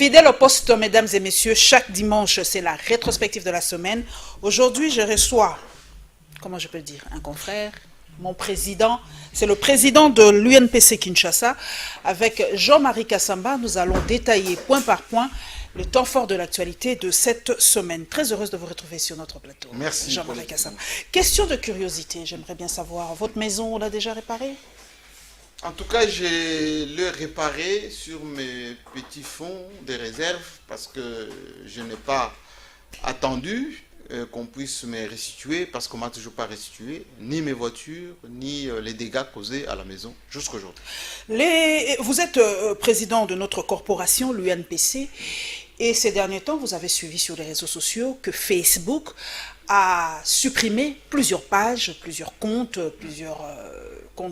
Fidèle au poste, mesdames et messieurs, chaque dimanche, c'est la rétrospective de la semaine. Aujourd'hui, je reçois, comment je peux le dire, un confrère, mon président, c'est le président de l'UNPC Kinshasa. Avec Jean-Marie Kassamba, nous allons détailler point par point le temps fort de l'actualité de cette semaine. Très heureuse de vous retrouver sur notre plateau. Merci. Jean-Marie Kassamba. Question de curiosité, j'aimerais bien savoir, votre maison, on l'a déjà réparée? En tout cas, j'ai le réparé sur mes petits fonds de réserve parce que je n'ai pas attendu qu'on puisse me restituer parce qu'on ne m'a toujours pas restitué ni mes voitures, ni les dégâts causés à la maison jusqu'aujourd'hui. Vous êtes président de notre corporation, l'UNPC, et ces derniers temps, vous avez suivi sur les réseaux sociaux que Facebook a supprimé plusieurs pages, plusieurs comptes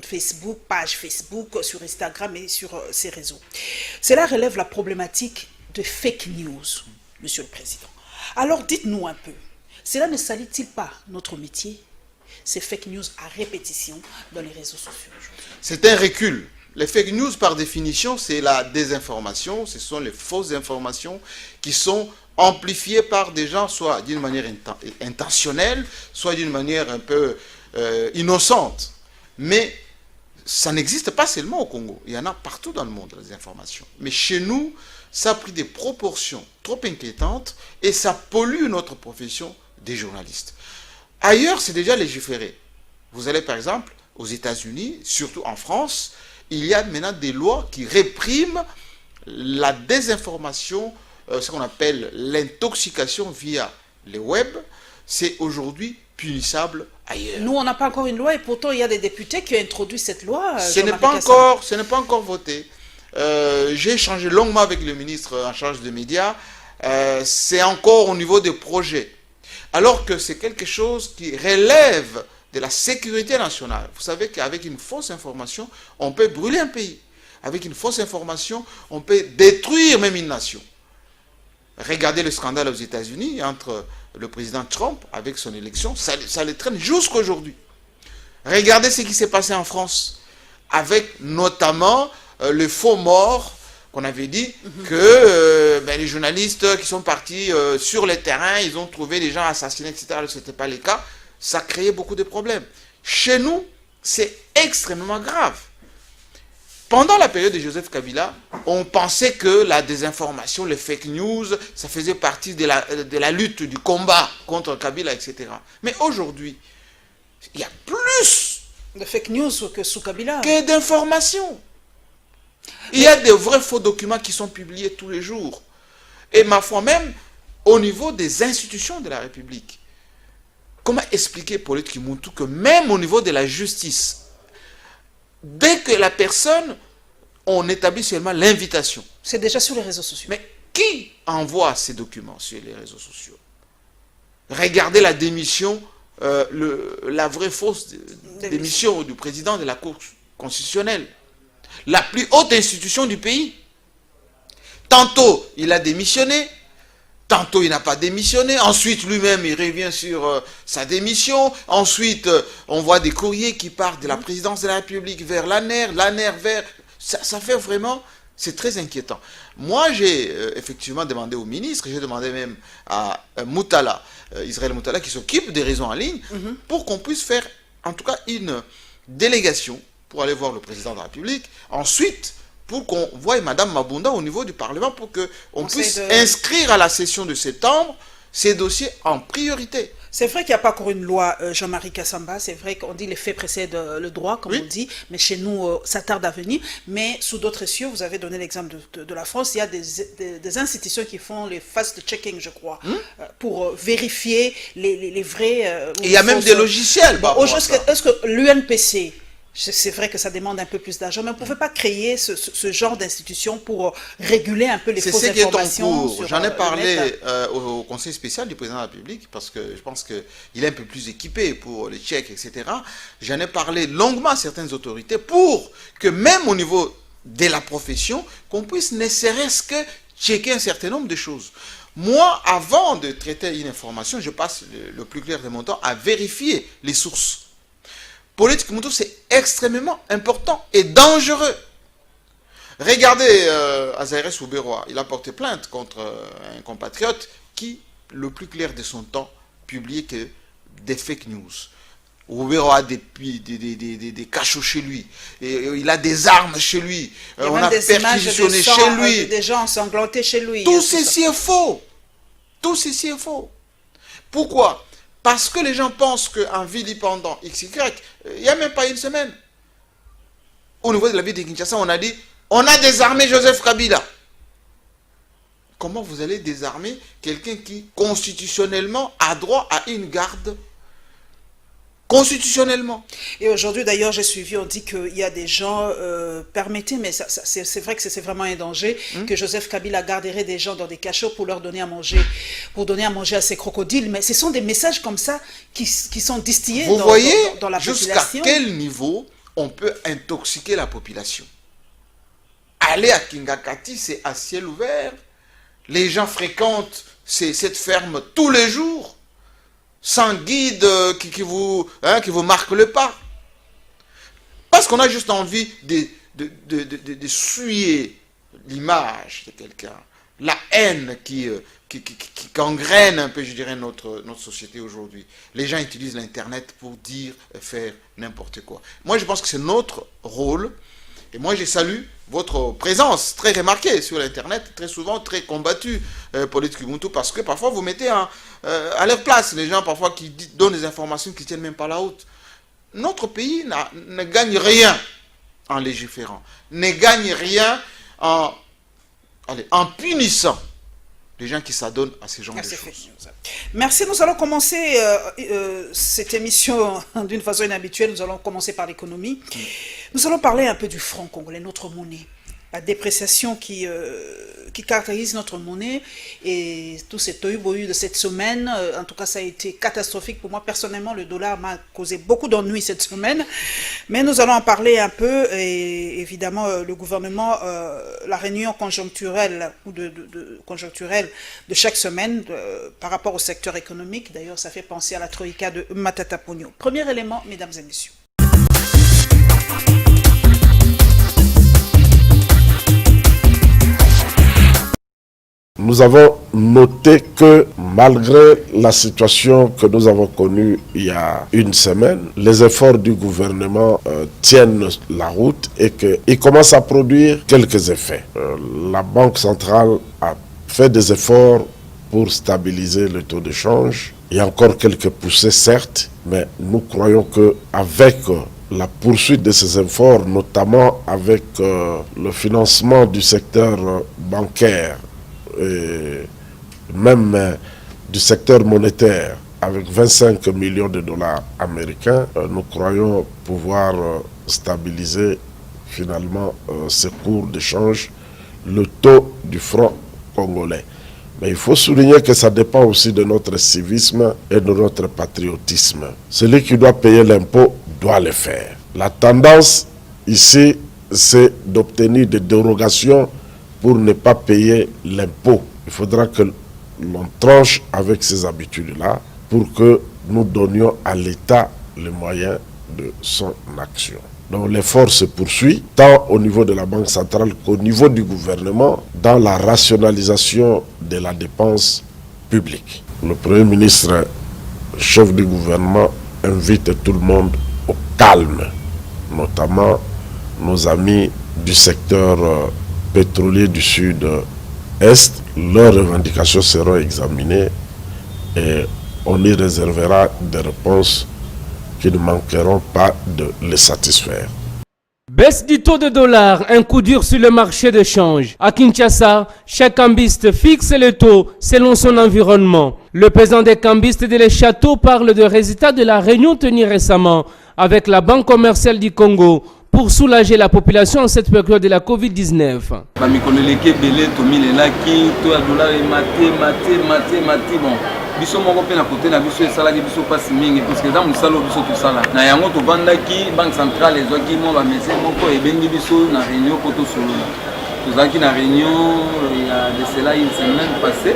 Facebook, pages Facebook, sur Instagram et sur ces réseaux. Cela relève la problématique de fake news, Monsieur le Président. Alors dites-nous un peu, cela ne salit-il pas notre métier, ces fake news à répétition dans les réseaux sociaux? C'est un recul. Les fake news, par définition, c'est la désinformation. Ce sont les fausses informations qui sont amplifiées par des gens, soit d'une manière intentionnelle, soit d'une manière un peu innocente. Mais ça n'existe pas seulement au Congo. Il y en a partout dans le monde, les informations. Mais chez nous, ça a pris des proportions trop inquiétantes et ça pollue notre profession des journalistes. Ailleurs, c'est déjà légiféré. Vous allez par exemple aux États-Unis, surtout en France, il y a maintenant des lois qui répriment la désinformation, ce qu'on appelle l'intoxication via le web. C'est aujourd'hui punissable ailleurs. Nous, on n'a pas encore une loi et pourtant il y a des députés qui ont introduit cette loi. Ce n'est pas encore voté. J'ai échangé longuement avec le ministre en charge des médias. C'est encore au niveau des projets. Alors que c'est quelque chose qui relève de la sécurité nationale. Vous savez qu'avec une fausse information, on peut brûler un pays. Avec une fausse information, on peut détruire même une nation. Regardez le scandale aux États-Unis entre le président Trump avec son élection, ça le traîne jusqu'à aujourd'hui. Regardez ce qui s'est passé en France avec notamment le faux mort qu'on avait dit que les journalistes qui sont partis sur le terrain, ils ont trouvé des gens assassinés, etc. Ce n'était pas le cas. Ça créait beaucoup de problèmes. Chez nous, c'est extrêmement grave. Pendant la période de Joseph Kabila, on pensait que la désinformation, les fake news, ça faisait partie de la lutte, du combat contre Kabila, etc. Mais aujourd'hui, il y a plus de fake news que sous Kabila. Que d'informations. Il y a de vrais faux documents qui sont publiés tous les jours. Et ma foi même, au niveau des institutions de la République. Comment expliquer, Paulette Kimuntu, que même au niveau de la justice, dès que la personne, on établit seulement l'invitation. C'est déjà sur les réseaux sociaux. Mais qui envoie ces documents sur les réseaux sociaux? Regardez la démission, la vraie fausse démission du président de la Cour constitutionnelle. La plus haute institution du pays. Tantôt, il a démissionné. Tantôt, il n'a pas démissionné. Ensuite, lui-même, il revient sur sa démission. Ensuite, on voit des courriers qui partent de la présidence de la République vers l'ANER vers... Ça fait vraiment... C'est très inquiétant. Moi, j'ai effectivement demandé au ministre, j'ai demandé même à Moutala, Israël Moutala, qui s'occupe des réseaux en ligne, pour qu'on puisse faire, en tout cas, une délégation pour aller voir le président de la République. Ensuite, pour qu'on voie Mme Mabunda au niveau du Parlement pour qu'on puisse inscrire à la session de septembre ces dossiers en priorité. C'est vrai qu'il n'y a pas encore une loi, Jean-Marie Kassamba, c'est vrai qu'on dit les faits précèdent le droit, comme on dit, mais chez nous, ça tarde à venir. Mais sous d'autres cieux, vous avez donné l'exemple de la France, il y a des institutions qui font les fast-checking, je crois, pour vérifier les vrais... il y a même des logiciels. Est-ce que l'UNPC... C'est vrai que ça demande un peu plus d'argent, mais on ne pouvait pas créer ce genre d'institution pour réguler un peu les fausses informations. J'en ai parlé au Conseil spécial du président de la République, parce que je pense qu'il est un peu plus équipé pour les chèques, etc. J'en ai parlé longuement à certaines autorités pour que même au niveau de la profession, qu'on puisse ne serait-ce que checker un certain nombre de choses. Moi, avant de traiter une information, je passe le plus clair de mon temps à vérifier les sources. Politique, c'est extrêmement important et dangereux. Regardez Azaïres Ouberoa, il a porté plainte contre un compatriote qui, le plus clair de son temps, publiait que des fake news. Ouberoa a des cachots chez lui, et il a des armes chez lui, on a perquisitionné chez lui. Des gens ensanglantés chez lui. Tout ceci est faux. Tout ceci est faux. Pourquoi? Parce que les gens pensent qu'en vilipendant XY, il n'y a même pas une semaine, au niveau de la ville de Kinshasa, on a dit on a désarmé Joseph Kabila. Comment vous allez désarmer quelqu'un qui, constitutionnellement, a droit à une garde? Constitutionnellement. Et aujourd'hui, d'ailleurs, j'ai suivi, on dit qu'il y a des gens, permettez, mais c'est vrai que c'est vraiment un danger, que Joseph Kabila garderait des gens dans des cachots pour leur donner à manger, à ses crocodiles. Mais ce sont des messages comme ça qui sont distillés vous voyez dans la population. Jusqu'à quel niveau on peut intoxiquer la population? Aller à Kingakati, c'est à ciel ouvert. Les gens fréquentent cette ferme tous les jours, sans guide qui vous marque le pas. Parce qu'on a juste envie de suyer l'image de quelqu'un. La haine qui gangrène un peu, je dirais, notre société aujourd'hui. Les gens utilisent l'Internet pour dire et faire n'importe quoi. Moi, je pense que c'est notre rôle. Et moi, je salue votre présence très remarquée sur l'Internet, très souvent très combattue, Politique Ubuntu, parce que parfois vous mettez à leur place les gens parfois qui donnent des informations qui ne tiennent même pas la route. Notre pays ne gagne rien en légiférant, ne gagne rien en punissant les gens qui s'adonnent à ces genres de choses. Merci, nous allons commencer cette émission d'une façon inhabituelle. Nous allons commencer par l'économie. Nous allons parler un peu du franc congolais, notre monnaie. La dépréciation qui caractérise notre monnaie et tout cet tohu-bohu de cette semaine. En tout cas, ça a été catastrophique pour moi. Personnellement, le dollar m'a causé beaucoup d'ennuis cette semaine. Mais nous allons en parler un peu. Et évidemment, le gouvernement, la réunion conjoncturelle conjoncturelle de chaque semaine par rapport au secteur économique. D'ailleurs, ça fait penser à la troïka de Matata Pogno. Premier élément, mesdames et messieurs. Nous avons noté que malgré la situation que nous avons connue il y a une semaine, les efforts du gouvernement tiennent la route et qu'il commence à produire quelques effets. La Banque centrale a fait des efforts pour stabiliser le taux de change. Il y a encore quelques poussées, certes, mais nous croyons qu'avec la poursuite de ces efforts, notamment avec le financement du secteur bancaire, et même du secteur monétaire, avec 25 millions de dollars américains, nous croyons pouvoir stabiliser finalement ces cours d'échange, le taux du franc congolais. Mais il faut souligner que ça dépend aussi de notre civisme et de notre patriotisme. Celui qui doit payer l'impôt doit le faire. La tendance ici, c'est d'obtenir des dérogations pour ne pas payer l'impôt. Il faudra que l'on tranche avec ces habitudes-là pour que nous donnions à l'État les moyens de son action. Donc l'effort se poursuit, tant au niveau de la Banque centrale qu'au niveau du gouvernement, dans la rationalisation de la dépense publique. Le Premier ministre, chef du gouvernement, invite tout le monde au calme, notamment nos amis du secteur pétroliers du Sud-Est. Leurs revendications seront examinées et on y réservera des réponses qui ne manqueront pas de les satisfaire. Baisse du taux de dollar, un coup dur sur le marché de change. À Kinshasa, chaque cambiste fixe le taux selon son environnement. Le président des cambistes de Les Châteaux parle de résultats de la réunion tenue récemment avec la Banque commerciale du Congo pour soulager la population en cette période de la Covid-19. biso moko pe na côté na biso esalaki biso pasi mingi parce que dans musalo biso tosala na yango tovandaki banque centrale ezwaki mwa bamese moko ebengi biso na réunion po tosolola tozalaki na réunion ya de cela une semaine passée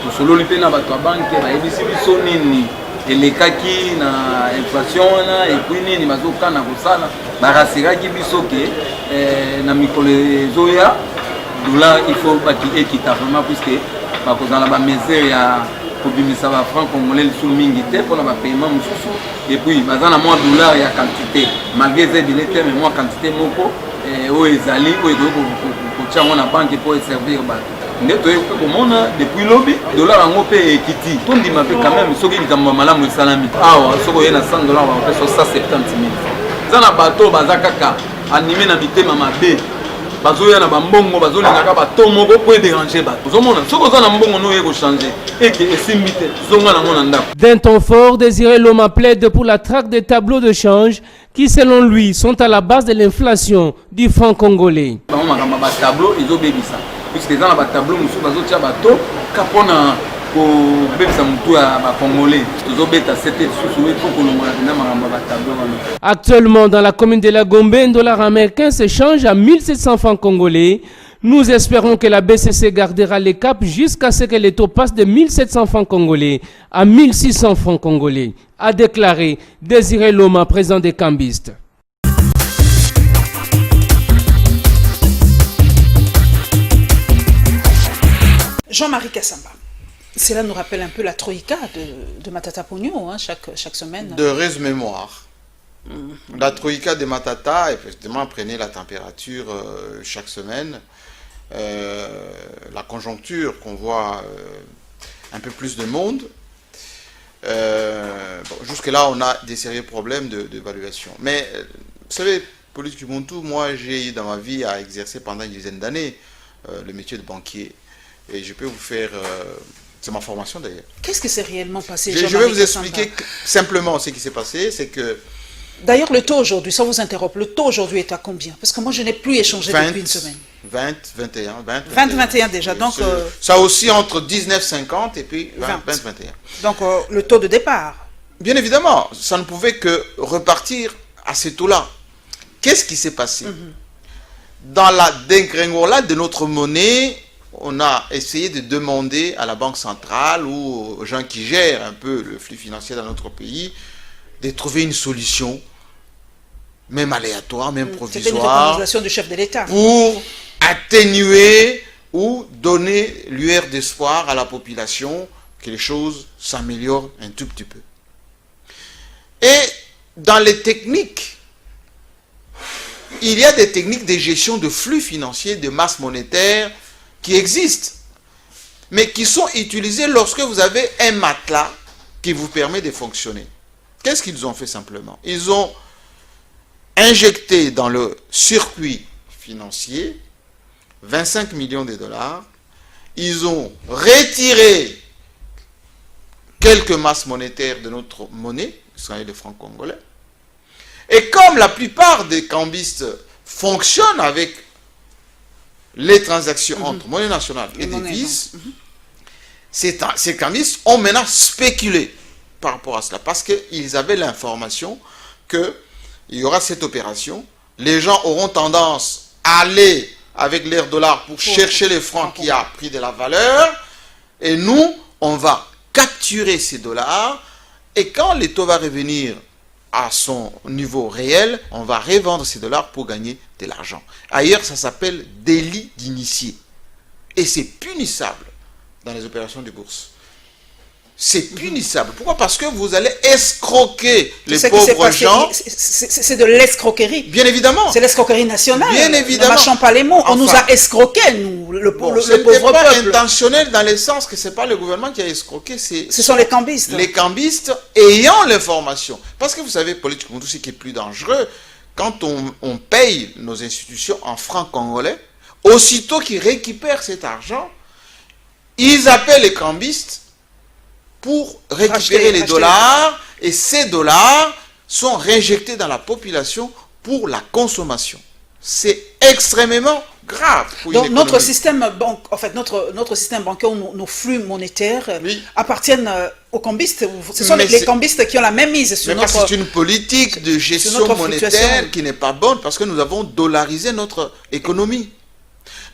tosololi mpe na bato ya banke bayebisi biso nini elekaki na inflation wana epui nini bazokana kosala barasiraki biso ke na mikolo ezoya dollar il faut baki ekita vraiment puisque bakozala bamesure ya kobimisa bafranc congolais lisusu mingi te mpona bapaiement mosusu epuis baza na mwa dollar ya quantité malgré eza ebele te mais mwa quantité moko oyo ezali oyo ekoki kotia yango na banke mpo eservir bato nde toyebi mpe komona depuis lobi dollar yango mpe ekiti tondima mpe quand même soki likambo ya malamu esalami awa soki oye na 100 dollar bakopeso 170 000 eza na bato baza kaka anime na mitema mabe bazoya na bambongo bazolingaka bato moko po edéranger bato ozomona soki oza na mbongo no oye kochange eke esimbi te zonga nango na ndako. D'un ton fort, Désiré Loma plaide pour la traque des tableaux de change qui, selon lui, sont à la base de l'inflation du franc congolais. bango makambo batableau ezobebisa puisque eza na batableau mosusu bazotia bato ka mpona kobebisa motu ya bacongolais tozobeta sete lisusu po kolongola mpena makambo ya batableau wana. Actuellement, dans la commune de la Gombe, un dollar américain s'échange à 1700 francs congolais. Nous espérons que la BCC gardera les caps jusqu'à ce que les taux passent de 1700 francs congolais à 1600 francs congolais, a déclaré Désiré Loma, président des cambistes. Jean-Marie Kassamba, cela nous rappelle un peu la troïka de Matata Pogno, hein, chaque semaine. De rêve-mémoire. La troïka de Matata, effectivement, prenait la température chaque semaine. La conjoncture qu'on voit un peu plus de monde. Jusque-là, on a des sérieux problèmes d'évaluation. Mais, vous savez, politique Ubuntu, moi, j'ai eu dans ma vie à exercer pendant une dizaine d'années le métier de banquier. Et je peux vous faire... c'est ma formation d'ailleurs. Qu'est-ce qui s'est réellement passé? Je vais vous expliquer simplement ce qui s'est passé. C'est que... D'ailleurs, le taux aujourd'hui, sans vous interrompre, le taux aujourd'hui est à combien? Parce que moi, je n'ai plus échangé depuis une semaine. 20, 21, 20, 20, 21 déjà. Donc, ça aussi entre 19,50 et puis 20, 21. Donc, le taux de départ. Bien évidemment, ça ne pouvait que repartir à ce taux-là. Qu'est-ce qui s'est passé? Dans la dégringolade de notre monnaie, on a essayé de demander à la Banque centrale ou aux gens qui gèrent un peu le flux financier dans notre pays de trouver une solution, même aléatoire, même provisoire, c'était une recommandation du chef de l'État, pour atténuer ou donner lueur d'espoir à la population que les choses s'améliorent un tout petit peu. Et dans les techniques, il y a des techniques de gestion de flux financiers, de masse monétaire qui existent, mais qui sont utilisées lorsque vous avez un matelas qui vous permet de fonctionner. Qu'est-ce qu'ils ont fait simplement? Ils ont injecté dans le circuit financier 25 millions de dollars. Ils ont retiré quelques masses monétaires de notre monnaie, le franc congolais. Et comme la plupart des cambistes fonctionnent avec les transactions entre monnaie nationale et devises, ces cambistes ont maintenant spéculé par rapport à cela, parce qu'ils avaient l'information qu'il y aura cette opération, les gens auront tendance à aller avec leurs dollars pour chercher les francs qui a pris de la valeur, et nous, on va capturer ces dollars, et quand le taux va revenir à son niveau réel, on va revendre ces dollars pour gagner de l'argent. Ailleurs, ça s'appelle délit d'initié, et c'est punissable dans les opérations de bourse. C'est punissable. Pourquoi? Parce que vous allez escroquer les pauvres gens. C'est de l'escroquerie. Bien évidemment. C'est l'escroquerie nationale. Bien évidemment. Ne mâchons pas les mots. On nous a escroqués, nous, le pauvre peuple. Ce n'est pas peuple. intentionnel dans le sens que ce n'est pas le gouvernement qui a escroqué. Ce sont les cambistes. Les cambistes ayant l'information. Parce que vous savez, politiquement, tout ce qui est plus dangereux, quand on paye nos institutions en francs congolais, aussitôt qu'ils récupèrent cet argent, ils appellent les cambistes pour récupérer les dollars, et ces dollars sont réinjectés dans la population pour la consommation. C'est extrêmement grave pour Donc une notre économie. système notre système bancaire, nos flux monétaires appartiennent aux cambistes. Ce sont les cambistes qui ont la même mise sur notre... C'est une politique de gestion monétaire qui n'est pas bonne, parce que nous avons dollarisé notre économie.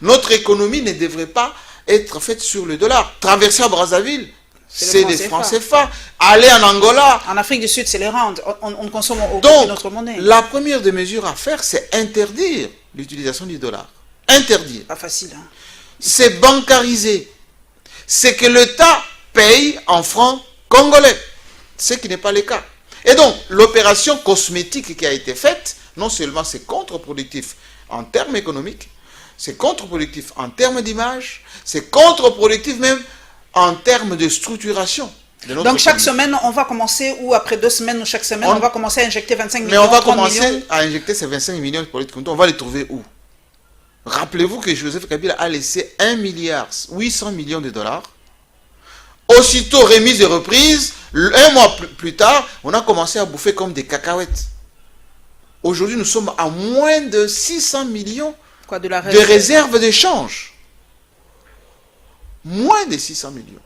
Notre économie ne devrait pas être faite sur le dollar. Traverser à Brazzaville, c'est des francs CFA. Aller en Angola. En Afrique du Sud, c'est les rands. On consomme Donc, notre monnaie. la première des mesures à faire, c'est interdire l'utilisation du dollar. Interdire. Pas facile. Hein. C'est bancariser. C'est que l'État paye en francs congolais. Ce qui n'est pas le cas. Et donc, l'opération cosmétique qui a été faite, non seulement c'est contre-productif en termes économiques, c'est contre-productif en termes d'image, c'est contre-productif même en termes de structuration. Donc chaque semaine, on va commencer, ou après 2 semaines, ou chaque semaine, on va commencer à injecter 25 millions. Mais on va commencer à injecter ces 25 millions de politiques. On va les trouver où? Rappelez-vous que Joseph Kabila a laissé 1,8 milliard de dollars. Aussitôt remise et reprise, un mois plus tard, on a commencé à bouffer comme des cacahuètes. Aujourd'hui, nous sommes à moins de 600 millions de réserves d'échange. Moins de 600 millions.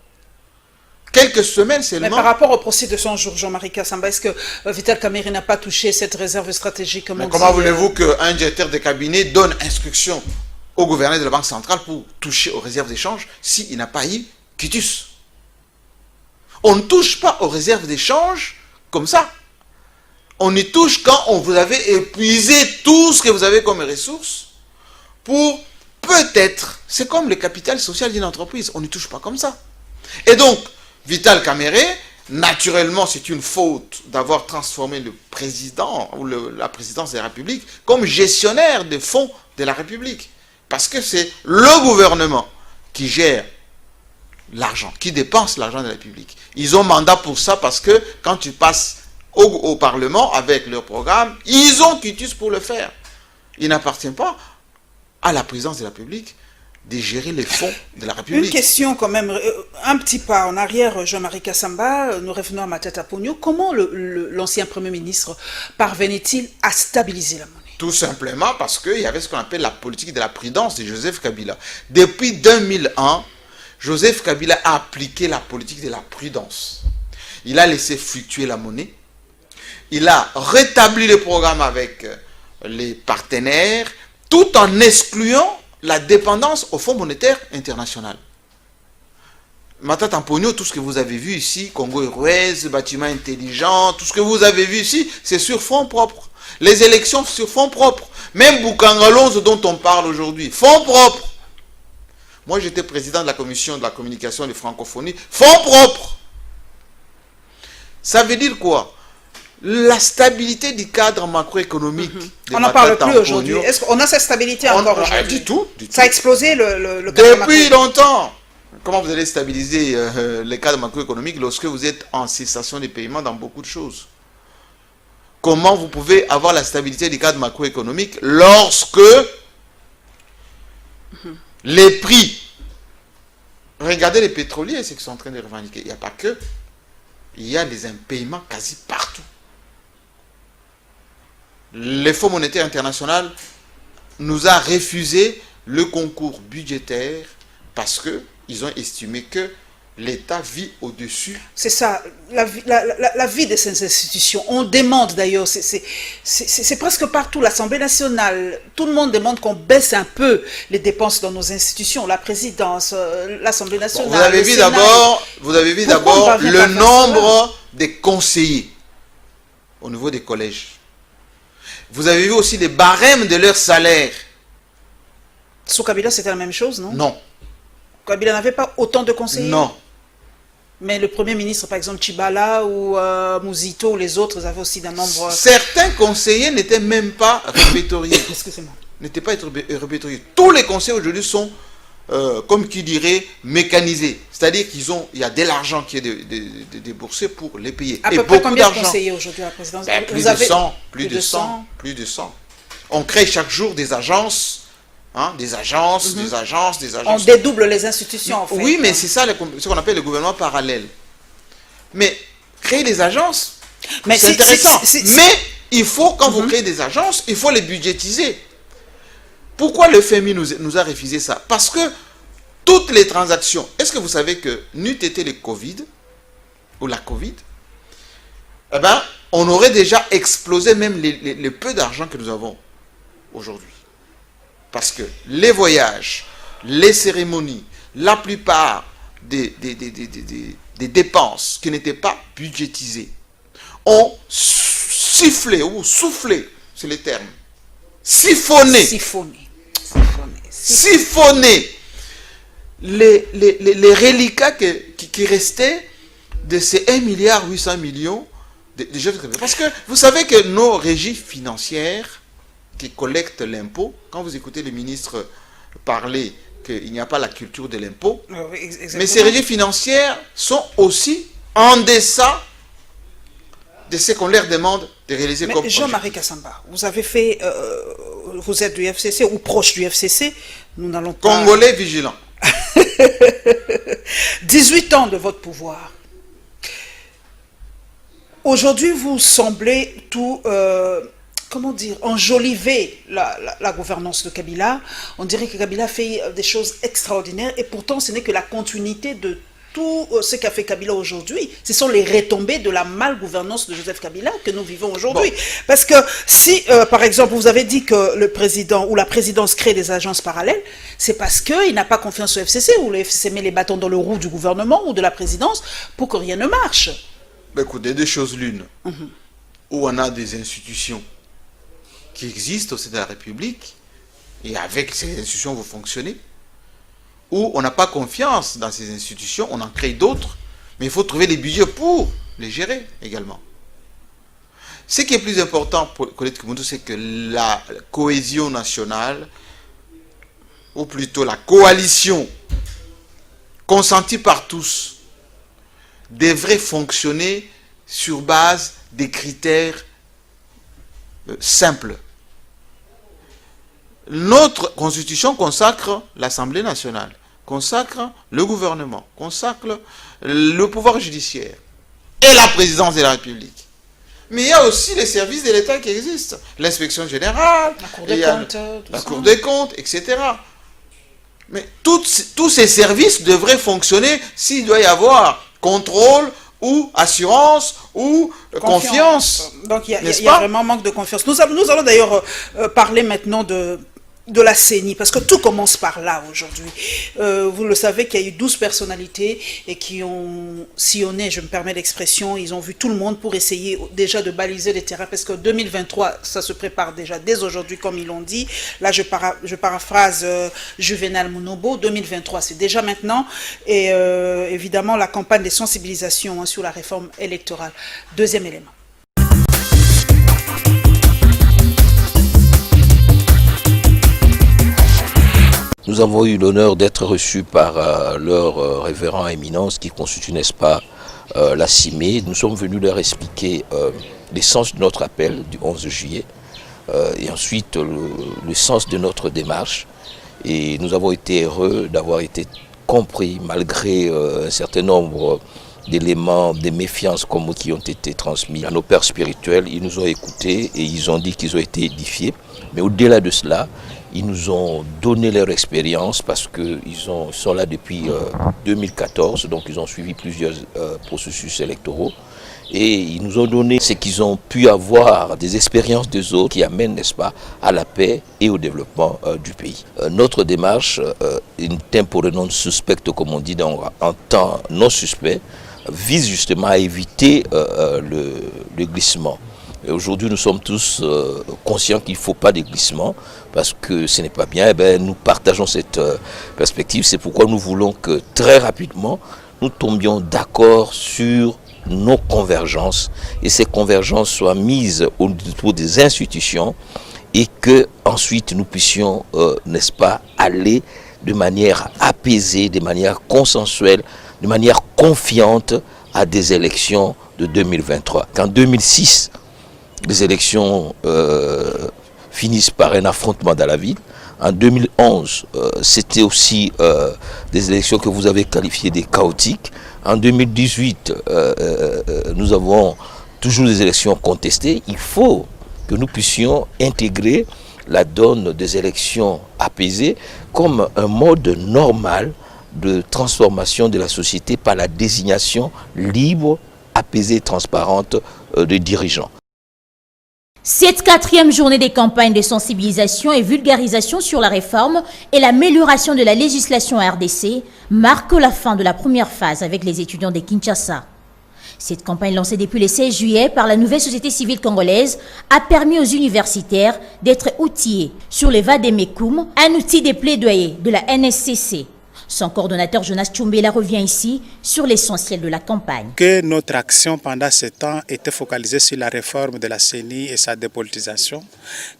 Quelques semaines seulement. Mais par rapport au procès de son jour, Jean-Marie Kassamba, est-ce que Vital Kamerhe n'a pas touché cette réserve stratégique? Mais comment voulez-vous qu'un directeur de cabinet donne instruction au gouverneur de la Banque centrale pour toucher aux réserves d'échange s'il n'a pas eu quitus? On ne touche pas aux réserves d'échange comme ça. On y touche quand vous avez épuisé tout ce que vous avez comme ressources pour peut-être, c'est comme le capital social d'une entreprise, on n'y touche pas comme ça. Et donc, Vital Kamerhe, naturellement, c'est une faute d'avoir transformé le président ou la présidence de la République comme gestionnaire des fonds de la République. Parce que c'est le gouvernement qui gère l'argent, qui dépense l'argent de la République. Ils ont mandat pour ça parce que quand tu passes au Parlement avec leur programme, ils ont quitus pour le faire. Il n'appartient pas à la présidence de la République de gérer les fonds de la République. Une question quand même, un petit pas en arrière, Jean-Marie Kassamba, nous revenons à Matata Ponyo. Comment l'ancien Premier ministre parvenait-il à stabiliser la monnaie? Tout simplement parce qu'il y avait ce qu'on appelle la politique de la prudence de Joseph Kabila. Depuis 2001, Joseph Kabila a appliqué la politique de la prudence. Il a laissé fluctuer la monnaie. Il a rétabli le programme avec les partenaires tout en excluant la dépendance au Fonds monétaire international. Matata Ponyo, tout ce que vous avez vu ici, Congo Airways, bâtiments intelligents, tout ce que vous avez vu ici, c'est sur fonds propres. Les élections sur fonds propres. Même Boukangalonzo dont on parle aujourd'hui, fonds propres. Moi, j'étais président de la commission de la communication et de francophonie, fonds propres. Ça veut dire quoi? La stabilité du cadre macroéconomique. On n'en parle plus aujourd'hui. Est-ce qu'on a cette stabilité encore aujourd'hui? Du tout. Ça a explosé le cadre depuis longtemps. Comment vous allez stabiliser le cadre macroéconomique lorsque vous êtes en cessation de paiement dans beaucoup de choses? Comment vous pouvez avoir la stabilité du cadre macroéconomique lorsque les prix, regardez les pétroliers, c'est ce qu'ils sont en train de revendiquer. Il n'y a pas que, il y a des impayements quasi partout. Le Fonds monétaire international nous a refusé le concours budgétaire parce qu'ils ont estimé que l'État vit au-dessus. C'est ça, la vie de ces institutions. On demande d'ailleurs, c'est presque partout, l'Assemblée nationale, tout le monde demande qu'on baisse un peu les dépenses dans nos institutions, la présidence, l'Assemblée nationale. Vous avez vu d'abord le nombre des conseillers au niveau des collèges. Vous avez vu aussi les barèmes de leur salaire. Sous Kabila, c'était la même chose, non? Non. Kabila n'avait pas autant de conseillers? Non. Mais le Premier ministre, par exemple, Tchibala ou Mouzito, les autres, avaient aussi un nombre... Certains conseillers n'étaient même pas répertoriés. Excusez-moi. N'étaient pas répertoriés. Tous les conseillers aujourd'hui sont, comme qui dirait, mécanisés. C'est-à-dire qu'il y a de l'argent qui est déboursé pour les payer. À peu près combien de conseillers aujourd'hui à la présidence? Plus de 100. On crée chaque jour des agences. Des agences. On dédouble les institutions, en fait. Oui, mais c'est ça ce qu'on appelle le gouvernement parallèle. Mais créer des agences, c'est intéressant. Mais il faut, quand vous créez des agences, il faut les budgétiser. Pourquoi le FMI nous a refusé ça? Parce que toutes les transactions, est-ce que vous savez que n'eût été le Covid, ou la Covid, eh ben, on aurait déjà explosé même les peu d'argent que nous avons aujourd'hui. Parce que les voyages, les cérémonies, la plupart des dépenses qui n'étaient pas budgétisées ont sifflé ou soufflé, c'est le terme, siphonné les reliquats qui restaient de ces 1,8 milliard de jeunes. Parce que vous savez que nos régies financières qui collectent l'impôt, quand vous écoutez le ministre parler qu'il n'y a pas la culture de l'impôt, mais ces régies financières sont aussi en deçà de ce qu'on leur demande de réaliser comme projet. Jean-Marie Kassamba, vous avez fait, vous êtes du FCC ou proche du FCC, nous n'allons pas... Congolais vigilant. 18 ans de votre pouvoir. Aujourd'hui, vous semblez tout, comment dire, enjoliver la gouvernance de Kabila. On dirait que Kabila fait des choses extraordinaires et pourtant ce n'est que la continuité de tout ce qu'a fait Kabila aujourd'hui. Ce sont les retombées de la malgouvernance de Joseph Kabila que nous vivons aujourd'hui. Bon. Parce que si, par exemple, vous avez dit que le président ou la présidence crée des agences parallèles, c'est parce qu'il n'a pas confiance au FCC ou le FCC met les bâtons dans le roue du gouvernement ou de la présidence pour que rien ne marche. Ben écoutez, deux choses l'une. Où on a des institutions qui existent au sein de la République et avec ces institutions vous fonctionnez, où on n'a pas confiance dans ces institutions, on en crée d'autres, mais il faut trouver les budgets pour les gérer également. Ce qui est plus important pour Colette Kimoundou, c'est que la cohésion nationale, ou plutôt la coalition consentie par tous, devrait fonctionner sur base des critères simples. Notre constitution consacre l'Assemblée nationale, consacre le gouvernement, consacre le pouvoir judiciaire et la présidence de la République. Mais il y a aussi les services de l'État qui existent, l'inspection générale, la Cour des comptes, etc. Mais tous ces services devraient fonctionner s'il doit y avoir contrôle ou assurance ou confiance. Donc il y a vraiment manque de confiance. Nous allons d'ailleurs parler maintenant de la CENI, parce que tout commence par là aujourd'hui. Vous le savez qu'il y a eu 12 personnalités et qui ont sillonné, je me permets l'expression, ils ont vu tout le monde pour essayer déjà de baliser les terrains, parce que 2023, ça se prépare déjà dès aujourd'hui, comme ils l'ont dit. Là, je paraphrase Juvenal Munobo, 2023, c'est déjà maintenant. Et évidemment, la campagne de sensibilisation sur la réforme électorale. Deuxième élément. Nous avons eu l'honneur d'être reçus par leur révérend éminence qui constitue, n'est-ce pas, la CIME. Nous sommes venus leur expliquer l'essence de notre appel du 11 juillet et ensuite le sens de notre démarche. Et nous avons été heureux d'avoir été compris malgré un certain nombre d'éléments de méfiance comme qui ont été transmis à nos pères spirituels. Ils nous ont écoutés et ils ont dit qu'ils ont été édifiés. Mais au-delà de cela, ils nous ont donné leur expérience parce qu'ils sont là depuis 2014, donc ils ont suivi plusieurs processus électoraux. Et ils nous ont donné ce qu'ils ont pu avoir, des expériences des autres qui amènent, n'est-ce pas, à la paix et au développement du pays. Notre démarche, une tempo non suspecte, comme on dit en temps non suspect, vise justement à éviter le glissement. Aujourd'hui, nous sommes tous conscients qu'il ne faut pas de glissement parce que ce n'est pas bien. Eh bien, nous partageons cette perspective. C'est pourquoi nous voulons que très rapidement, nous tombions d'accord sur nos convergences et ces convergences soient mises au niveau des institutions et que ensuite nous puissions, n'est-ce pas, aller de manière apaisée, de manière consensuelle, de manière confiante à des élections de 2023. Qu'en 2006, les élections finissent par un affrontement dans la ville. En 2011, c'était aussi des élections que vous avez qualifiées de chaotiques. En 2018, nous avons toujours des élections contestées. Il faut que nous puissions intégrer la donne des élections apaisées comme un mode normal de transformation de la société par la désignation libre, apaisée et transparente des dirigeants. Cette 4e journée des campagnes de sensibilisation et vulgarisation sur la réforme et l'amélioration de la législation RDC marque la fin de la première phase avec les étudiants de Kinshasa. Cette campagne lancée depuis le 16 juillet par la nouvelle société civile congolaise a permis aux universitaires d'être outillés sur les Vademecum, un outil de plaidoyer de la NSCC. Son coordonnateur Jonas Tchoumbela revient ici sur l'essentiel de la campagne. Que notre action pendant ce temps était focalisée sur la réforme de la CENI et sa dépolitisation,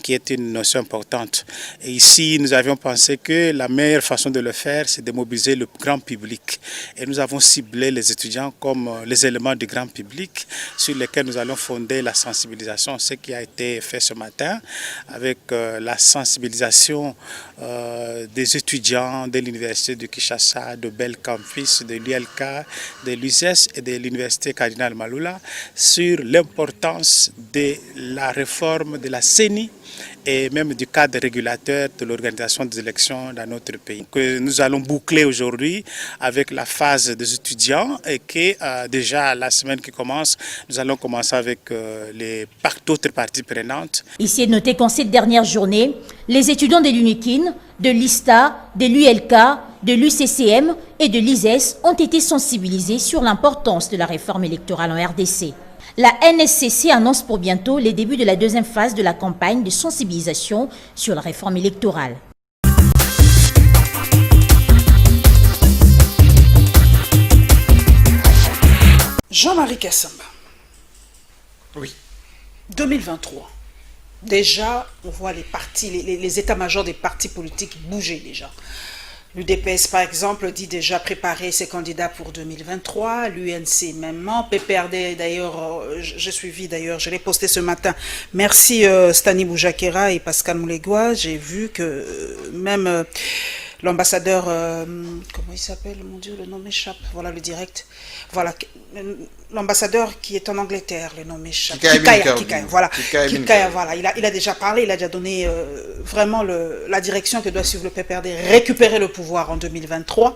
qui est une notion importante. Et ici, nous avions pensé que la meilleure façon de le faire, c'est de mobiliser le grand public. Et nous avons ciblé les étudiants comme les éléments du grand public sur lesquels nous allons fonder la sensibilisation, ce qui a été fait ce matin avec la sensibilisation des étudiants de l'université de Kinshasa, de Bel Campus, de l'ULK, de l'USS et de l'université Cardinal Malula sur l'importance de la réforme de la CENI et même du cadre régulateur de l'organisation des élections dans notre pays. Que nous allons boucler aujourd'hui avec la phase des étudiants et que déjà la semaine qui commence, nous allons commencer avec d'autres parties prenantes. Ici est noté qu'en cette dernière journée, les étudiants de l'UNIKIN, de l'ISTA, de l'ULK, de l'UCCM et de l'ISES ont été sensibilisés sur l'importance de la réforme électorale en RDC. La NSCC annonce pour bientôt les débuts de la 2e phase de la campagne de sensibilisation sur la réforme électorale. Jean-Marie Kassamba. Oui. 2023. Déjà, on voit les partis, les états-majors des partis politiques bouger déjà. L'UDPS, par exemple, dit déjà préparer ses candidats pour 2023. L'UNC, mêmement. PPRD, d'ailleurs, j'ai suivi, d'ailleurs, je l'ai posté ce matin. Merci Stani Boujakera et Pascal Moulegua. J'ai vu que même l'ambassadeur, comment il s'appelle, mon Dieu, le nom m'échappe, voilà le direct. Voilà, l'ambassadeur qui est en Angleterre, le nom m'échappe. Kikaya, voilà. Kikaya, voilà. Il a déjà parlé, il a déjà donné vraiment la direction que doit suivre le PPRD, récupérer le pouvoir en 2023.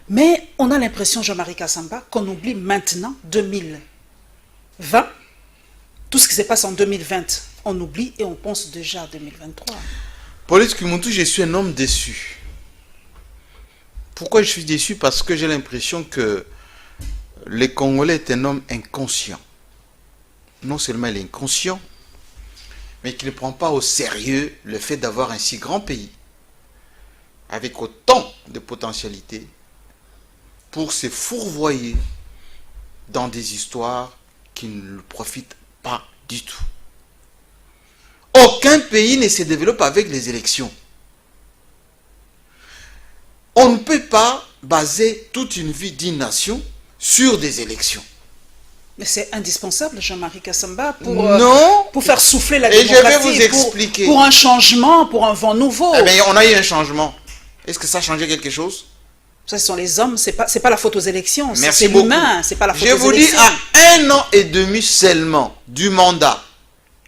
Mais on a l'impression, Jean-Marie Kassamba, qu'on oublie maintenant 2020. Tout ce qui se passe en 2020, on oublie et on pense déjà à 2023. Paulus Kimuntu, je suis un homme déçu. Pourquoi je suis déçu? Parce que j'ai l'impression que le Congolais est un homme inconscient. Non seulement il est inconscient, mais qu'il ne prend pas au sérieux le fait d'avoir un si grand pays, avec autant de potentialités, pour se fourvoyer dans des histoires qui ne le profitent pas du tout. Aucun pays ne se développe avec les élections. On ne peut pas baser toute une vie d'une nation sur des élections. Mais c'est indispensable, Jean-Marie Kassamba, pour faire souffler la démocratie. Et je vais vous expliquer. Pour un changement, pour un vent nouveau. Eh bien, on a eu un changement. Est-ce que ça a changé quelque chose? Ça, ce sont les hommes, c'est pas la faute aux élections. Merci beaucoup. C'est l'humain, c'est pas la faute aux élections. Je vous dis, à 1 an et demi seulement du mandat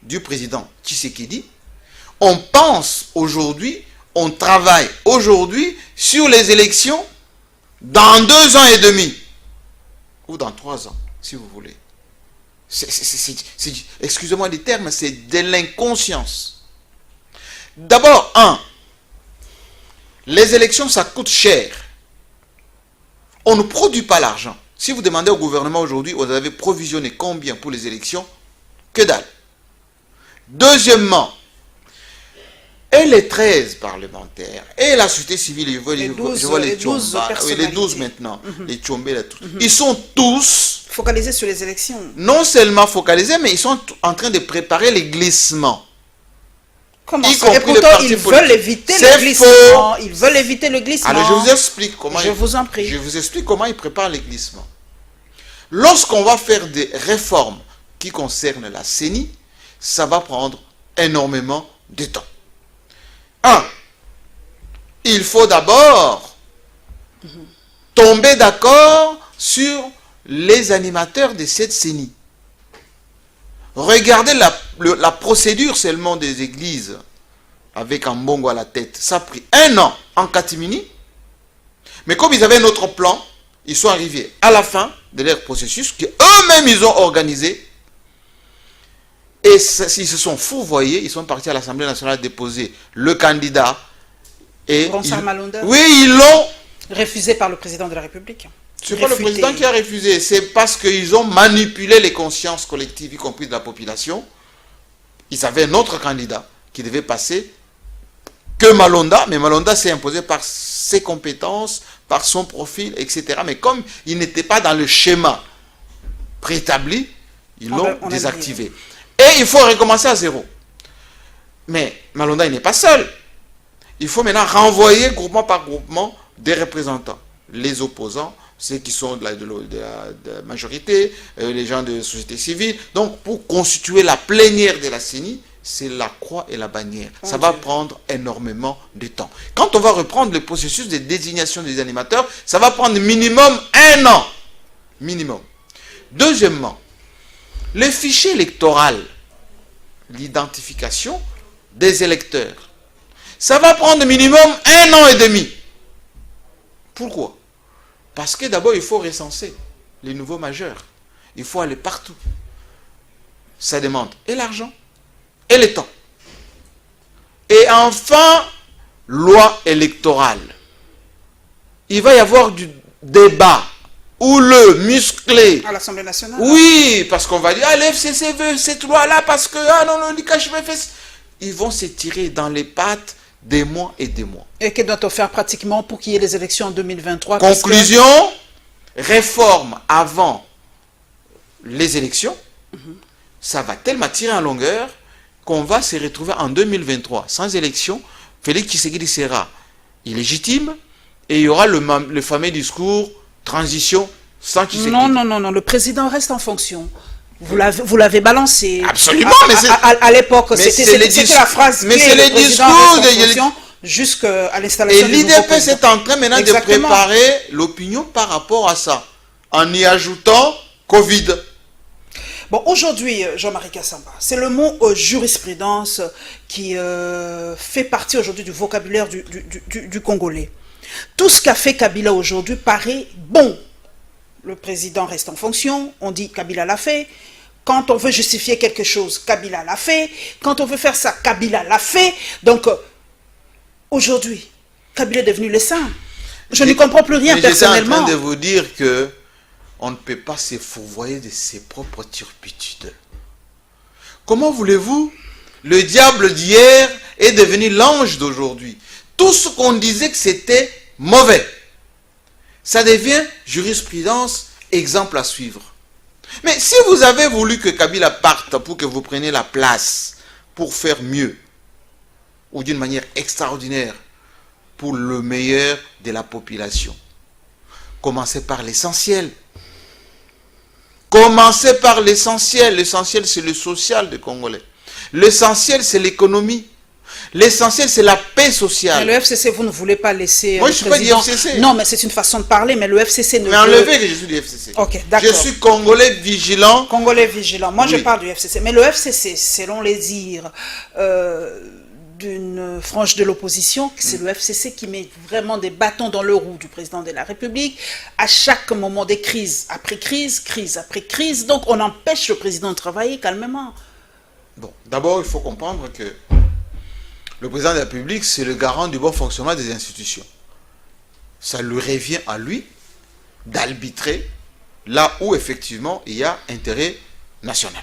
du président Tshisekedi, on pense aujourd'hui, on travaille aujourd'hui sur les élections dans 2 ans et demi. Ou dans 3 ans, si vous voulez. Excusez-moi les termes, c'est de l'inconscience. D'abord, les élections, ça coûte cher. On ne produit pas l'argent. Si vous demandez au gouvernement aujourd'hui, vous avez provisionné combien pour les élections? Que dalle. Deuxièmement, et les 13 parlementaires, et la société civile, je vois les 12 maintenant, les Tchombela, ils sont tous focalisés sur les élections. Non seulement focalisés, mais ils sont en train de préparer les glissements. Comment ça? Et pourtant, ils veulent éviter le glissement. Ils veulent éviter le glissement. Alors, je vous explique comment. Je vous en prie. Je vous explique comment ils préparent les glissements. Lorsqu'on va faire des réformes qui concernent la CENI, ça va prendre énormément de temps. Il faut d'abord tomber d'accord sur les animateurs de cette CENI. Regardez la procédure seulement des églises avec un bongo à la tête. Ça a pris 1 an en catimini. Mais comme ils avaient un autre plan, ils sont arrivés à la fin de leur processus qu'eux-mêmes ils ont organisé. Et s'ils se sont fourvoyés, ils sont partis à l'Assemblée nationale déposer le candidat. Et Ronsard Malonda. oui, ils l'ont Refusé par le président de la République. C'est pas le président qui a refusé, c'est parce qu'ils ont manipulé les consciences collectives, y compris de la population. Ils avaient un autre candidat qui devait passer que Malonda, mais Malonda s'est imposé par ses compétences, par son profil, etc. Mais comme il n'était pas dans le schéma préétabli, ils l'ont désactivé. Et il faut recommencer à zéro. Mais Malonda, il n'est pas seul. Il faut maintenant renvoyer groupement par groupement des représentants. Les opposants, ceux qui sont de la majorité, les gens de la société civile. Donc, pour constituer la plénière de la CENI, c'est la croix et la bannière. Ça va prendre énormément de temps. Quand on va reprendre le processus de désignation des animateurs, ça va prendre minimum 1 an. Minimum. Deuxièmement, le fichier électoral, l'identification des électeurs, ça va prendre minimum 1 an et demi. Pourquoi? Parce que d'abord, il faut recenser les nouveaux majeurs. Il faut aller partout. Ça demande et l'argent et le temps. Et enfin, loi électorale. Il va y avoir du débat houleux, musclé. À l'Assemblée nationale. Oui, parce qu'on va dire, ah, l'FCC veut cette loi-là parce que, ah non, non, l'ICACH veut faire... Ils vont se tirer dans les pattes des mois et des mois. Et que doit-on faire pratiquement pour qu'il y ait les élections en 2023? Conclusion, réforme avant les élections, ça va tellement tirer en longueur qu'on va se retrouver en 2023 sans élection. Félix Tshisekedi sera illégitime et il y aura le fameux discours transition sans Tshisekedi. Non, non, non, non, le président reste en fonction. Vous l'avez balancé. Absolument, mais c'est... À l'époque, c'était la phrase. Mais c'est le discours jusqu'à l'installation. Et l'IDP est en train maintenant de préparer l'opinion par rapport à ça, en y ajoutant Covid. Bon, aujourd'hui, Jean-Marie Kassamba, c'est le mot jurisprudence qui fait partie aujourd'hui du vocabulaire du Congolais. Tout ce qu'a fait Kabila aujourd'hui paraît bon. Le président reste en fonction, on dit Kabila l'a fait. Quand on veut justifier quelque chose, Kabila l'a fait. Quand on veut faire ça, Kabila l'a fait. Donc, aujourd'hui, Kabila est devenu le saint. Je ne comprends plus rien personnellement. Je suis en train de vous dire que on ne peut pas se fourvoyer de ses propres turpitudes. Comment voulez-vous? Le diable d'hier est devenu l'ange d'aujourd'hui. Tout ce qu'on disait que c'était mauvais, ça devient jurisprudence, exemple à suivre. Mais si vous avez voulu que Kabila parte pour que vous preniez la place, pour faire mieux, ou d'une manière extraordinaire, pour le meilleur de la population, commencez par l'essentiel. Commencez par l'essentiel. L'essentiel, c'est le social des Congolais. L'essentiel, c'est l'économie. L'essentiel, c'est la paix sociale. Mais le FCC, vous ne voulez pas laisser... Moi, je ne suis pas du FCC. Non, mais c'est une façon de parler, mais le FCC ne... Mais enlevez que je suis du FCC. Ok, d'accord. Je suis Congolais vigilant. Congolais vigilant. Moi, oui. Je parle du FCC. Mais le FCC, selon les dires d'une frange de l'opposition, c'est le FCC qui met vraiment des bâtons dans le roue du président de la République à chaque moment des crises après crise, crise après crise. Donc, on empêche le président de travailler calmement. Bon, d'abord, il faut comprendre que le président de la République, c'est le garant du bon fonctionnement des institutions. Ça lui revient à lui d'arbitrer là où, effectivement, il y a intérêt national.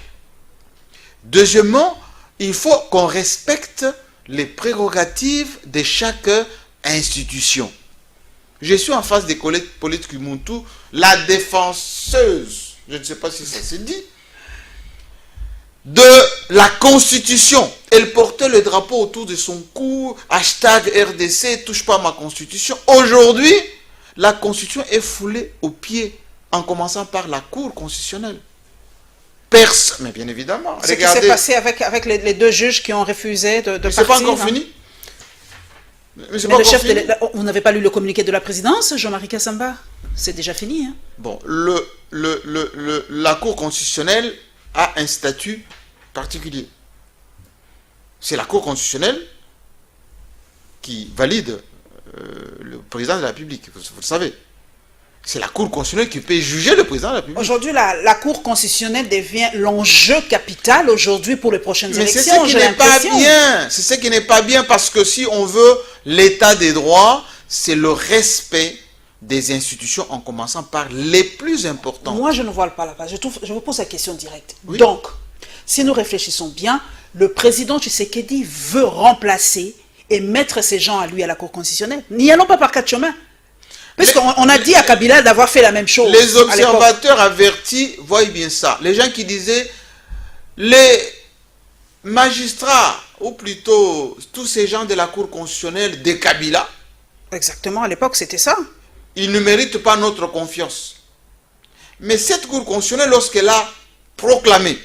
Deuxièmement, il faut qu'on respecte les prérogatives de chaque institution. Je suis en face de Colette Kumuntu, la défenseuse, je ne sais pas si ça se dit, de la Constitution. Elle portait le drapeau autour de son cou, hashtag RDC, touche pas à ma Constitution. Aujourd'hui, la Constitution est foulée aux pieds, en commençant par la Cour constitutionnelle. Mais bien évidemment. Ce qui s'est passé avec les deux juges qui ont refusé de partir. C'est pas encore fini. Mais le chef vous n'avez pas lu le communiqué de la présidence, Jean-Marie Kassamba? C'est déjà fini. Hein? Bon, la Cour constitutionnelle a un statut particulier. C'est la Cour constitutionnelle qui valide le président de la République, vous le savez. C'est la Cour constitutionnelle qui peut juger le président de la République. Aujourd'hui, la Cour constitutionnelle devient l'enjeu capital aujourd'hui pour les prochaines élections. C'est ce qui n'est pas bien. C'est ce qui n'est pas bien parce que si on veut l'état des droits, c'est le respect des institutions en commençant par les plus importants. Moi, je ne vois pas la base. Je vous pose la question directe. Oui. Donc, si nous réfléchissons bien, le président Tshisekedi veut remplacer et mettre ces gens à lui à la Cour constitutionnelle. N'y allons pas par quatre chemins. Puisqu'on a dit à Kabila d'avoir fait la même chose. Les observateurs avertis voient bien ça. Les gens qui disaient, les magistrats, ou plutôt tous ces gens de la Cour constitutionnelle de Kabila, exactement, à l'époque c'était ça. Ils ne méritent pas notre confiance. Mais cette Cour constitutionnelle, lorsqu'elle a proclamé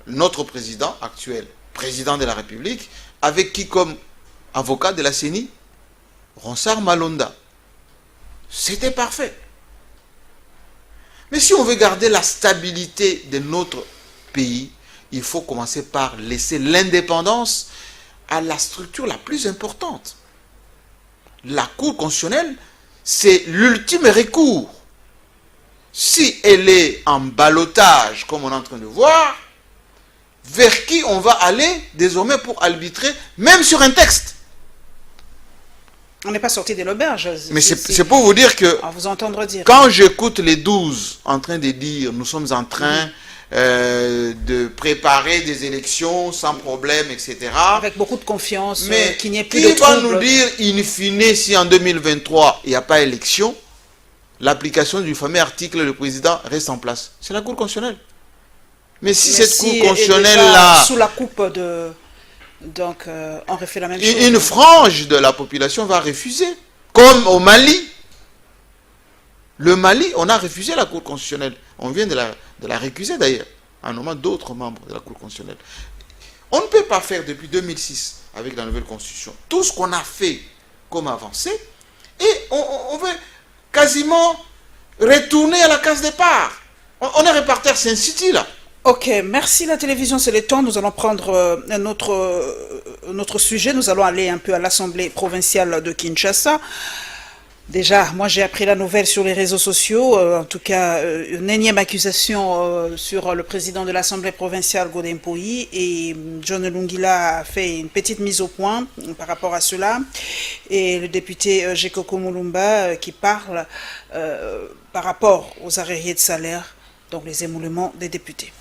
notre président actuel, président de la République, avec qui comme avocat de la CENI, Ronsard Malonda, c'était parfait. Mais si on veut garder la stabilité de notre pays, il faut commencer par laisser l'indépendance à la structure la plus importante. La Cour constitutionnelle, c'est l'ultime recours. Si elle est en ballottage, comme on est en train de voir, vers qui on va aller désormais pour arbitrer, même sur un texte? On n'est pas sorti de l'auberge. Mais c'est pour vous dire que, à vous entendre dire, quand j'écoute les 12 en train de dire, nous sommes en train de préparer des élections sans problème, etc. Avec beaucoup de confiance, mais qu'il n'y ait plus de qui va troubles. nous dire, in fine, si en 2023, il n'y a pas élection, l'application du fameux article, le président reste en place? C'est la Cour constitutionnelle. Mais si cette Cour constitutionnelle-là, sous la coupe de... Donc, on refait la même chose. Une frange de la population va refuser. Comme au Mali. Le Mali, on a refusé la Cour constitutionnelle. On vient de la récuser d'ailleurs, en nommant d'autres membres de la Cour constitutionnelle. On ne peut pas faire depuis 2006, avec la nouvelle constitution, tout ce qu'on a fait comme avancée, et on veut quasiment retourner à la case départ. On est reparti à Saint-City, là. Ok, merci la télévision, c'est le temps. Nous allons prendre notre sujet. Nous allons aller un peu à l'Assemblée provinciale de Kinshasa. Déjà, moi j'ai appris la nouvelle sur les réseaux sociaux. En tout cas, une énième accusation sur le président de l'Assemblée provinciale, Godin Poyi. Et John Lungila a fait une petite mise au point par rapport à cela. Et le député Gekoko Mulumba qui parle par rapport aux arriérés de salaire, donc les émoluments des députés.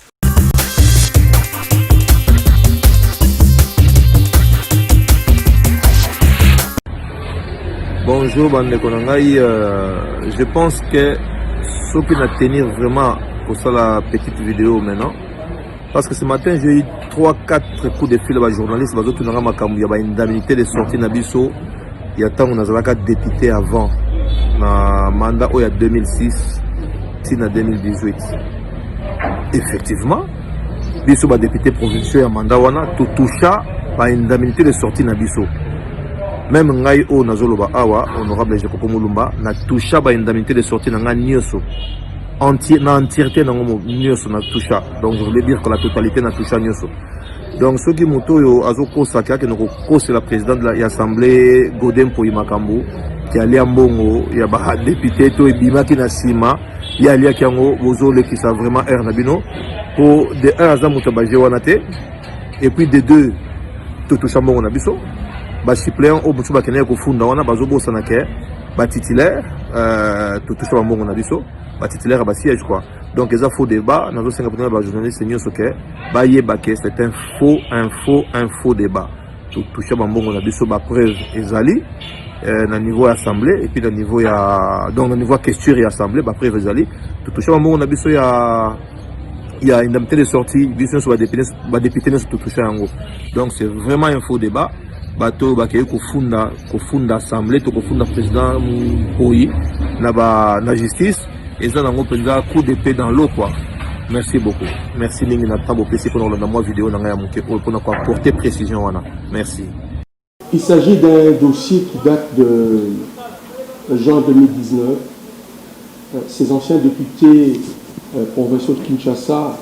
Bonjour Bande Konangai, je pense que ce qui va tenir vraiment pour ça la petite vidéo maintenant, parce que ce matin j'ai eu 3-4 coups de fil à journaliste, il y a une indemnité de sortie Nabiso, il y a tant on a député avant, na mandat il y a 2006, si na 2018. Effectivement, biso ba député provincial à mandat wana tout toucha par une indemnité de sortie Nabiso. Même ngai o nazoloba awa honorable Gekoko Mulumba na toucha ba indemnité de sortie na nga nyoso entièreté na ngomo nyoso na toucha, donc je voulais dire que la totalité na toucha nyoso. Donc ceux qui moto yo azoko saka que noko c'est la présidente de l'Assemblée Godin Poyi Makambu qui allait à Mbongo, il y a ba député to ebima ki na sima ya lia kiango bozole qui ça vraiment air na bino pour de un azamuta ba jewanate et puis de deux to toucha mbongo na biso. Ba suppléant au butu bakene ko funda wana bazobo sanake ba titulaire tout touche ba mbongo na biso ba titulaire ba siège quoi. Donc les faux débat nazo senga peut ba journaliste nyoso ke ba yeba ke c'est un faux débat. Tout touche ba mbongo na biso ba preuve ezali na niveau assemblée et puis na niveau ya donc na niveau question et assemblée ba preuve ezali tout touche ba mbongo na biso ya il y a une indemnité de sortie biso so ba député tout touche yango. Donc c'est vraiment un faux débat. Bato bakeye kofunda assemblée to kofunda président Poyi na justice et ça nango penza coup d'épée dans l'eau quoi. Merci beaucoup. Merci mingi na tambo PC pour dans moi vidéo na ngaya muke pour apporter précision wana. Merci. Il s'agit d'un dossier qui date de juin 2019. Ces anciens députés provinciaux de Kinshasa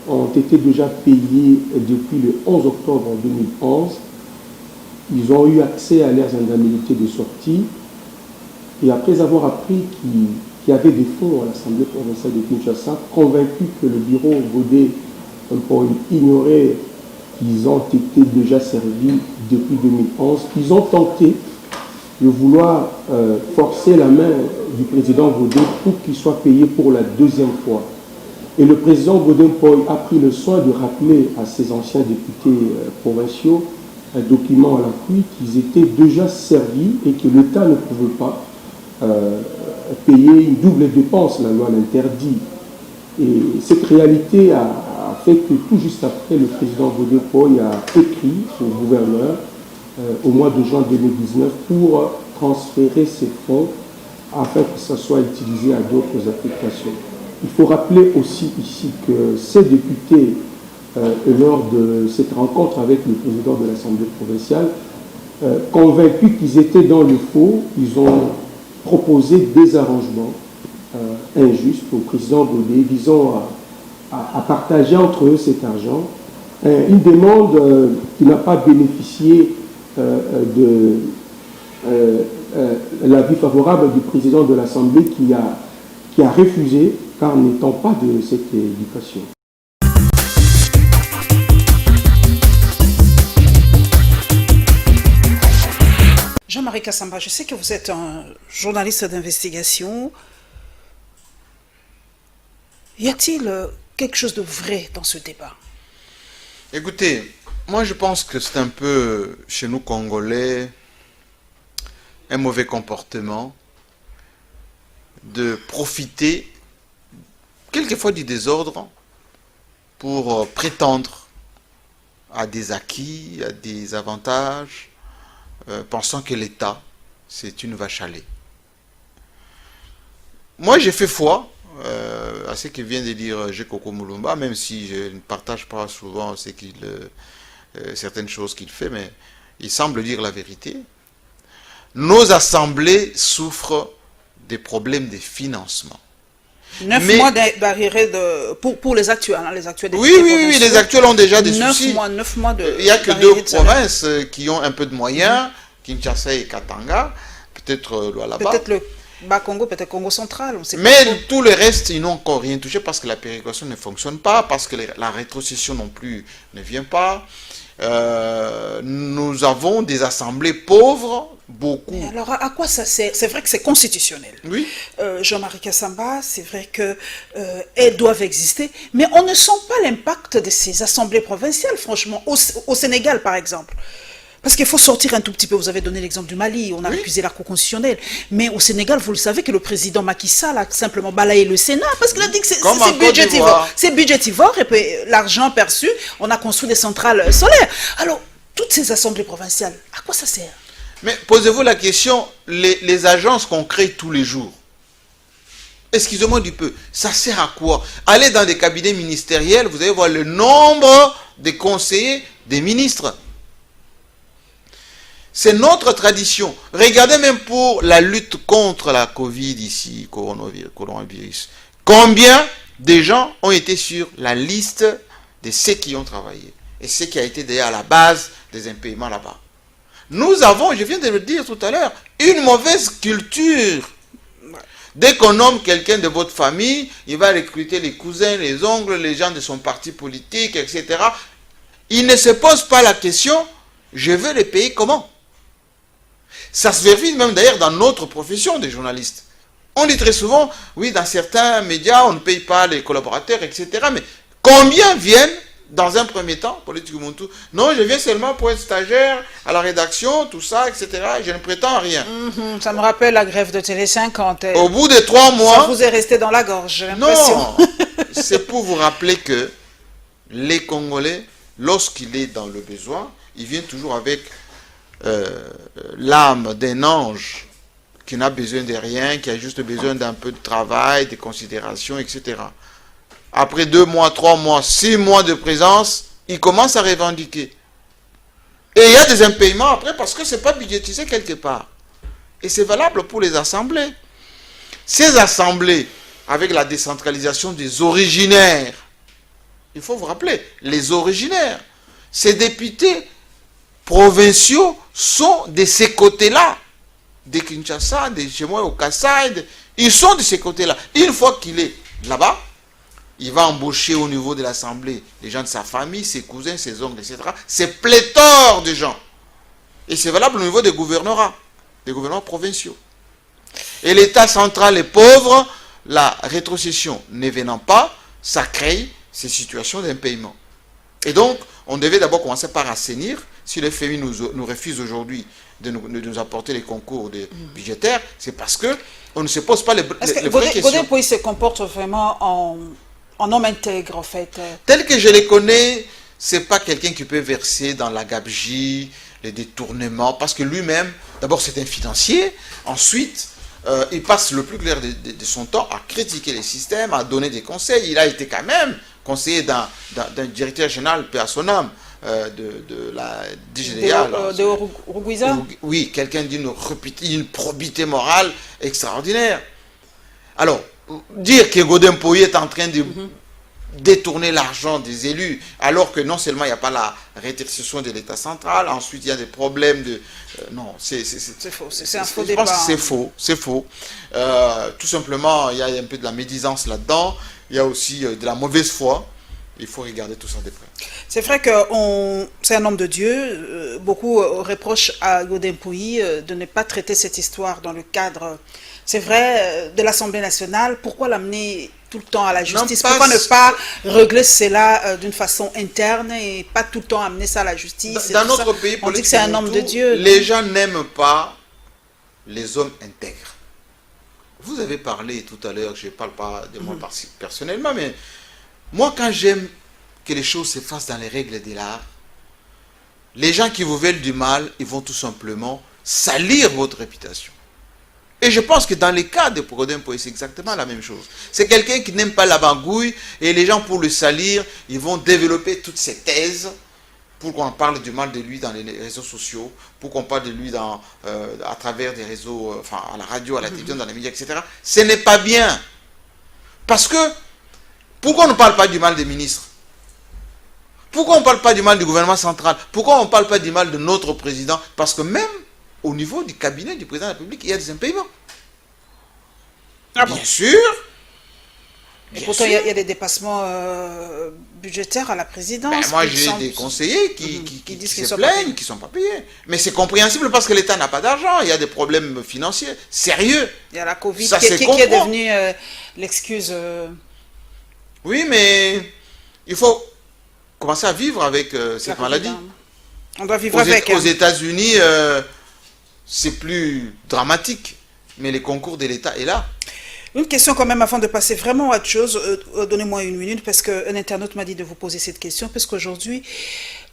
ont été déjà payés depuis le 11 octobre 2011. Ils ont eu accès à leurs indemnités de sortie Et après avoir appris qu'il y avait des fonds à l'Assemblée provinciale de Kinshasa, convaincu que le bureau Godé ignorait qu'ils ont été déjà servis depuis 2011, ils ont tenté de vouloir forcer la main du président Godé pour qu'il soit payé pour la deuxième fois. Et le président Godin Poy a pris le soin de rappeler à ses anciens députés provinciaux, un document à l'appui, qu'ils étaient déjà servis et que l'État ne pouvait pas payer une double dépense, la loi l'interdit. Et cette réalité a fait que tout juste après, le président Godin Poy a écrit au gouverneur au mois de juin 2019 pour transférer ces fonds afin que ça soit utilisé à d'autres applications. Il faut rappeler aussi ici que ces députés, lors de cette rencontre avec le président de l'Assemblée provinciale, convaincus qu'ils étaient dans le faux, ils ont proposé des arrangements injustes au président Godé visant à partager entre eux cet argent. Une demande qui n'a pas bénéficié de l'avis favorable du président de l'Assemblée qui a refusé, car n'étant pas de cette éducation. Jean-Marie Kassamba, je sais que vous êtes un journaliste d'investigation. Y a-t-il quelque chose de vrai dans ce débat? Écoutez, moi je pense que c'est un peu, chez nous Congolais, un mauvais comportement de profiter quelquefois du désordre pour prétendre à des acquis, à des avantages, pensant que l'État, c'est une vache à lait. Moi, j'ai fait foi à ce que vient de dire Gekoko Mulumba, même si je ne partage pas souvent certaines choses qu'il fait, mais il semble dire la vérité. Nos assemblées souffrent des problèmes de financement. 9 mois d'arriéré pour les actuels. Hein, les actuels oui, les actuels ont déjà des soucis. 9 mois de. Il n'y a que 2 provinces qui ont un peu de moyens, Kinshasa et Katanga, peut-être là-bas. Peut-être le Bas-Congo, peut-être Congo central. On sait mais pas tout le reste, ils n'ont encore rien touché parce que la péréquation ne fonctionne pas, parce que la rétrocession non plus ne vient pas. Nous avons des assemblées pauvres, beaucoup. Mais alors, à quoi ça sert? C'est vrai que c'est constitutionnel. Oui. Jean-Marie Kassamba, c'est vrai qu'elles doivent exister, mais on ne sent pas l'impact de ces assemblées provinciales, franchement, au Sénégal, par exemple. Parce qu'il faut sortir un tout petit peu. Vous avez donné l'exemple du Mali, on a récusé la Cour constitutionnelle. Mais au Sénégal, vous le savez que le président Macky Sall a simplement balayé le Sénat parce qu'il a dit que c'est budgétivore. C'est budgétivore et puis l'argent perçu, on a construit des centrales solaires. Alors, toutes ces assemblées provinciales, à quoi ça sert? Mais posez-vous la question, les agences qu'on crée tous les jours, excusez-moi du peu, ça sert à quoi? Allez dans des cabinets ministériels, vous allez voir le nombre de conseillers des ministres. C'est notre tradition. Regardez même pour la lutte contre la Covid ici, coronavirus. Combien de gens ont été sur la liste de ceux qui ont travaillé et ceux qui a été d'ailleurs à la base des impayements là-bas. Nous avons, je viens de le dire tout à l'heure, une mauvaise culture. Dès qu'on nomme quelqu'un de votre famille, il va recruter les cousins, les oncles, les gens de son parti politique, etc. Il ne se pose pas la question, je vais les payer comment? Ça se vérifie même d'ailleurs dans notre profession des journalistes. On dit très souvent, oui, dans certains médias, on ne paye pas les collaborateurs, etc. Mais combien viennent dans un premier temps, politique Ubuntu? Non, je viens seulement pour être stagiaire à la rédaction, tout ça, etc. Je ne prétends à rien. Ça me rappelle la grève de Télé 50. Au bout de 3 mois... Ça vous est resté dans la gorge, j'ai l'impression. Non, c'est pour vous rappeler que les Congolais, lorsqu'il est dans le besoin, il vient toujours avec l'âme d'un ange qui n'a besoin de rien, qui a juste besoin d'un peu de travail, de considération, etc. Après 2 mois, 3 mois, 6 mois de présence, il commence à revendiquer. Et il y a des impayements après parce que ce n'est pas budgétisé quelque part. Et c'est valable pour les assemblées. Ces assemblées, avec la décentralisation des originaires, il faut vous rappeler, les originaires, ces députés provinciaux sont de ces côtés-là de Kinshasa, de chez moi au Kassai, ils sont de ces côtés-là. Une fois qu'il est là-bas, il va embaucher au niveau de l'Assemblée les gens de sa famille, ses cousins, ses oncles, etc. C'est pléthore de gens. Et c'est valable au niveau des gouvernements provinciaux. Et l'État central est pauvre, la rétrocession ne venant pas, ça crée ces situations d'impaiement. Et donc, on devait d'abord commencer par assainir. Si le FMI nous refuse aujourd'hui de nous apporter les concours budgétaires, c'est parce qu'on ne se pose pas les vraies questions. Godin Poyi se comporte vraiment en homme intègre, en fait. Tel que je les connais, c'est pas quelqu'un qui peut verser dans la gabegie, les détournements, parce que lui-même, d'abord c'est un financier, ensuite il passe le plus clair de son temps à critiquer les systèmes, à donner des conseils. Il a été quand même conseiller d'un directeur général, paix à son âme, de la DGDA. De Rugwiza. Oui, quelqu'un d'une probité morale extraordinaire. Alors, dire que Godin Poyi est en train de détourner l'argent des élus, alors que non seulement il n'y a pas la rétrocession de l'État central, ensuite il y a des problèmes de... non, c'est faux, c'est un faux débat. Je pense que c'est faux. Tout simplement, il y a un peu de la médisance là-dedans, il y a aussi de la mauvaise foi. Il faut regarder tout ça de près. C'est vrai que c'est un homme de Dieu. Beaucoup reprochent à Godin Poyi de ne pas traiter cette histoire dans le cadre, c'est vrai, de l'Assemblée nationale. Pourquoi l'amener tout le temps à la justice? Pourquoi ne pas régler cela d'une façon interne et pas tout le temps amener ça à la justice? Dans notre pays, on dit que c'est un homme de Dieu. Les gens n'aiment pas les hommes intègres. Vous avez parlé tout à l'heure, je ne parle pas de moi personnellement, mais moi, quand j'aime que les choses se fassent dans les règles de l'art, les gens qui vous veulent du mal, ils vont tout simplement salir votre réputation. Et je pense que dans les cas de Godin Poyi, c'est exactement la même chose. C'est quelqu'un qui n'aime pas la bangouille, et les gens, pour le salir, ils vont développer toutes ces thèses pour qu'on parle du mal de lui dans les réseaux sociaux, pour qu'on parle de lui à travers des réseaux, enfin à la radio, à la télévision, dans les médias, etc. Ce n'est pas bien. Parce que pourquoi on ne parle pas du mal des ministres? Pourquoi on ne parle pas du mal du gouvernement central? Pourquoi on ne parle pas du mal de notre président? Parce que même au niveau du cabinet du président de la République, il y a des impayements. Bien sûr. Et pourtant, il y a des dépassements budgétaires à la présidence. Moi, j'ai des conseillers qui se plaignent, qui ne sont pas payés. Mais c'est compréhensible parce que l'État n'a pas d'argent. Il y a des problèmes financiers sérieux. Il y a la Covid qui est devenue l'excuse... Oui, mais il faut commencer à vivre avec cette maladie. On doit vivre avec. Aux États-Unis, c'est plus dramatique, mais les concours de l'État est là. Une question quand même avant de passer vraiment à autre chose. Donnez-moi une minute parce qu'un internaute m'a dit de vous poser cette question parce qu'aujourd'hui,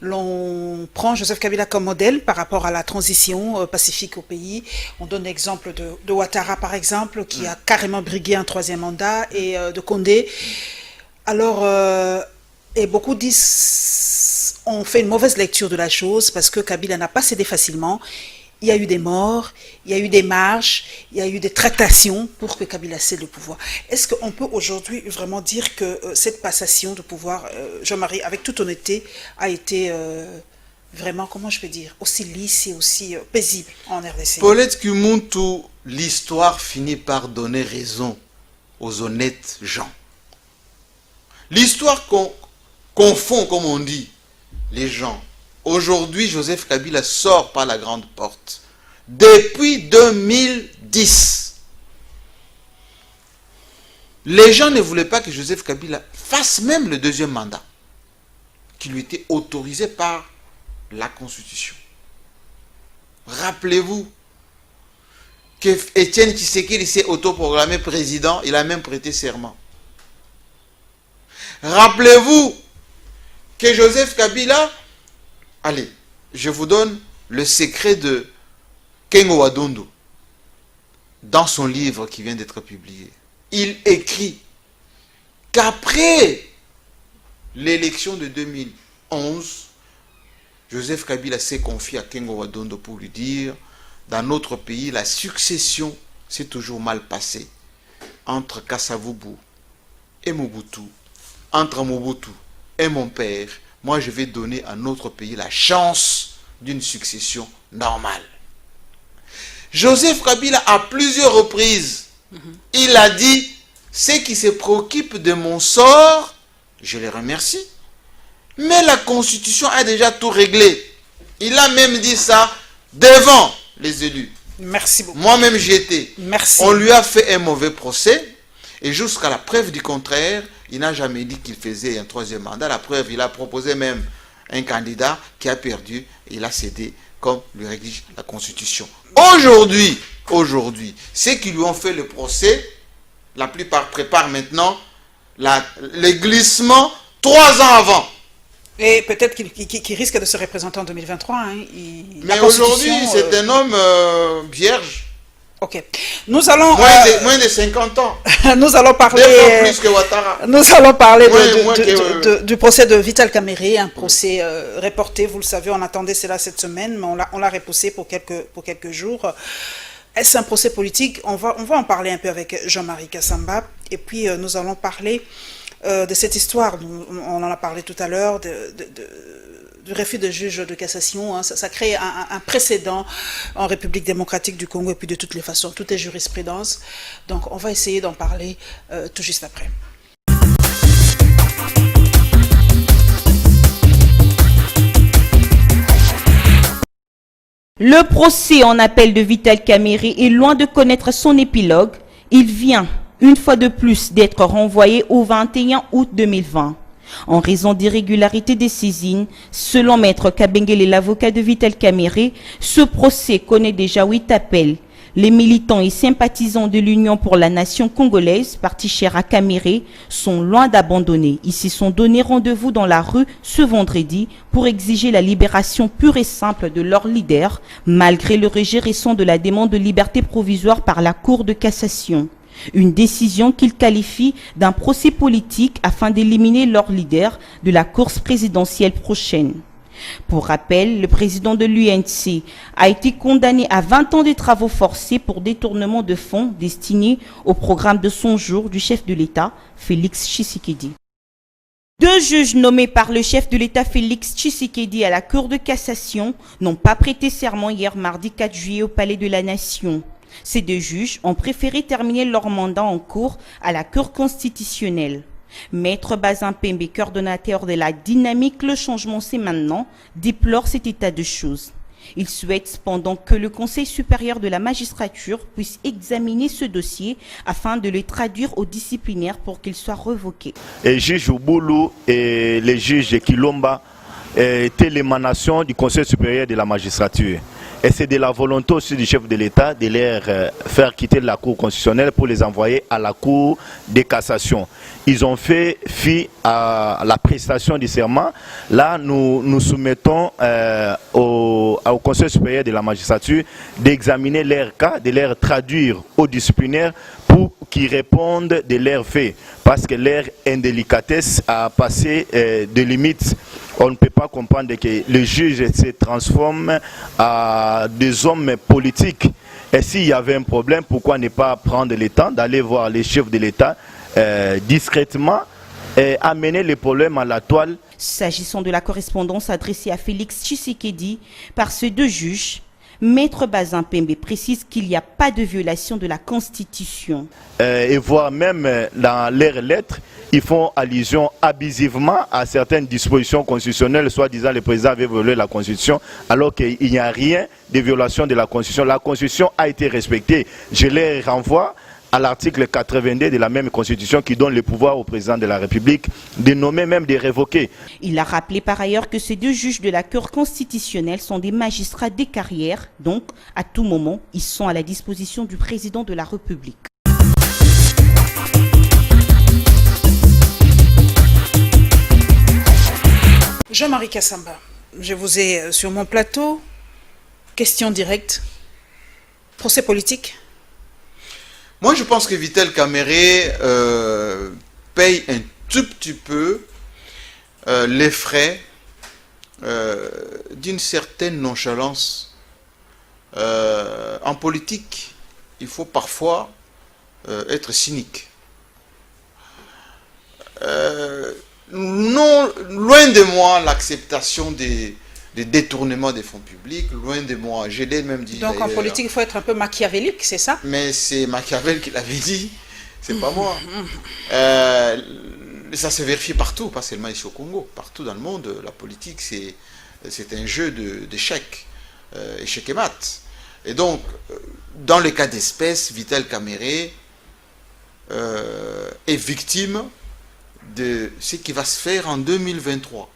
l'on prend Joseph Kabila comme modèle par rapport à la transition pacifique au pays. On donne l'exemple de Ouattara par exemple qui a carrément brigué un troisième mandat et de Condé. Alors, et beaucoup disent, on fait une mauvaise lecture de la chose parce que Kabila n'a pas cédé facilement. Il y a eu des morts, il y a eu des marches, il y a eu des tractations pour que Kabila cède le pouvoir. Est-ce qu'on peut aujourd'hui vraiment dire que cette passation de pouvoir, Jean-Marie, avec toute honnêteté, a été vraiment, comment je peux dire, aussi lisse et aussi paisible en RDC? Paulette Kumuntu, l'histoire finit par donner raison aux honnêtes gens. L'histoire confond, comme on dit, les gens. Aujourd'hui, Joseph Kabila sort par la grande porte. Depuis 2010, les gens ne voulaient pas que Joseph Kabila fasse même le deuxième mandat, qui lui était autorisé par la Constitution. Rappelez-vous que Étienne Tshisekedi s'est autoproclamé président, il a même prêté serment. Rappelez-vous que Joseph Kabila, allez, je vous donne le secret de Kengo Wadondo dans son livre qui vient d'être publié. Il écrit qu'après l'élection de 2011, Joseph Kabila s'est confié à Kengo Wadondo pour lui dire, dans notre pays, la succession s'est toujours mal passée entre Kasavubu et Mobutu. Entre Mobutu et mon père, moi je vais donner à notre pays la chance d'une succession normale. Joseph Kabila, à plusieurs reprises, il a dit, ceux qui se préoccupent de mon sort, je les remercie. Mais la Constitution a déjà tout réglé. Il a même dit ça devant les élus. Merci beaucoup. Moi-même, j'y étais. Merci. On lui a fait un mauvais procès. Et jusqu'à la preuve du contraire, il n'a jamais dit qu'il faisait un troisième mandat. La preuve, il a proposé même un candidat qui a perdu. Et il a cédé comme lui exige la Constitution. Aujourd'hui, ceux qui lui ont fait le procès, la plupart préparent maintenant les glissements 3 ans avant. Et peut-être qu'il risque de se représenter en 2023. Hein. Mais aujourd'hui, c'est un homme vierge. Ok. Nous allons... Moins de 50 ans. Nous allons parler... plus que Ouattara. Nous allons parler du procès de Vital Kamerhe, un procès reporté, vous le savez, on attendait cela cette semaine, mais on l'a repoussé pour quelques jours. Est-ce un procès politique? On va en parler un peu avec Jean-Marie Kassamba. Et puis nous allons parler de cette histoire, on en a parlé tout à l'heure, du refus de juge de cassation. Hein. Ça crée un précédent en République démocratique du Congo, et puis de toutes les façons, tout est jurisprudence. Donc on va essayer d'en parler tout juste après. Le procès en appel de Vital Kamerhe est loin de connaître son épilogue. Il vient, une fois de plus, d'être renvoyé au 21 août 2020. En raison d'irrégularités des saisines, selon Maître Kabengele, l'avocat de Vital Kamerhe, ce procès connaît déjà 8 appels. Les militants et sympathisants de l'Union pour la nation congolaise, parti cher à Kamerhe, sont loin d'abandonner. Ils se sont donné rendez-vous dans la rue ce vendredi pour exiger la libération pure et simple de leur leader, malgré le rejet récent de la demande de liberté provisoire par la Cour de cassation. Une décision qu'ils qualifient d'un procès politique afin d'éliminer leur leader de la course présidentielle prochaine. Pour rappel, le président de l'UNC a été condamné à 20 ans de travaux forcés pour détournement de fonds destinés au programme de 100 jours du chef de l'État, Félix Tshisekedi. 2 juges nommés par le chef de l'État Félix Tshisekedi à la Cour de cassation n'ont pas prêté serment hier mardi 4 juillet au Palais de la Nation. Ces 2 juges ont préféré terminer leur mandat en cours à la Cour constitutionnelle. Maître Bazin Pembe, coordonnateur de la dynamique Le Changement c'est maintenant, déplore cet état de choses. Il souhaite cependant que le Conseil supérieur de la magistrature puisse examiner ce dossier afin de le traduire au disciplinaire pour qu'il soit revoqué. Et juge Ouboulou et les juges Kilomba étaient l'émanation du Conseil supérieur de la magistrature. Et c'est de la volonté aussi du chef de l'État de les faire quitter la Cour constitutionnelle pour les envoyer à la Cour de cassation. Ils ont fait fi à la prestation du serment. Là, nous soumettons au Conseil supérieur de la magistrature d'examiner leur cas, de les traduire au disciplinaire pour qu'ils répondent de leurs faits. Parce que leur indélicatesse a passé des limites. On ne peut pas comprendre que le juge se transforme en des hommes politiques. Et s'il y avait un problème, pourquoi ne pas prendre le temps d'aller voir les chefs de l'État discrètement et amener les problèmes à la toile? S'agissant de la correspondance adressée à Félix Tshisekedi par ces 2 juges, Maître Bazin Pembe précise qu'il n'y a pas de violation de la Constitution. Et voire même dans leurs lettres, ils font allusion abusivement à certaines dispositions constitutionnelles, soi-disant le président avait violé la Constitution, alors qu'il n'y a rien de violation de la Constitution. La Constitution a été respectée. Je les renvoie à l'article 82 de la même Constitution qui donne le pouvoir au président de la République de nommer, même de révoquer. Il a rappelé par ailleurs que ces 2 juges de la Cour constitutionnelle sont des magistrats de carrière, donc à tout moment, ils sont à la disposition du président de la République. Jean-Marie Kassamba, je vous ai sur mon plateau. Question directe. Procès politique? Moi, je pense que Vital Kamerhe paye un tout petit peu les frais d'une certaine nonchalance. En politique, il faut parfois être cynique. Non, loin de moi l'acceptation de détournement des fonds publics, loin de moi. Je l'ai même dit. Donc en politique, il faut être un peu machiavélique, c'est ça? Mais c'est Machiavel qui l'avait dit, c'est pas moi. Ça se vérifie partout, pas seulement ici au Congo. Partout dans le monde, la politique, c'est un jeu d'échecs, échec et maths. Et donc, dans le cas d'espèce, Vital Kamerhe est victime de ce qui va se faire en 2023.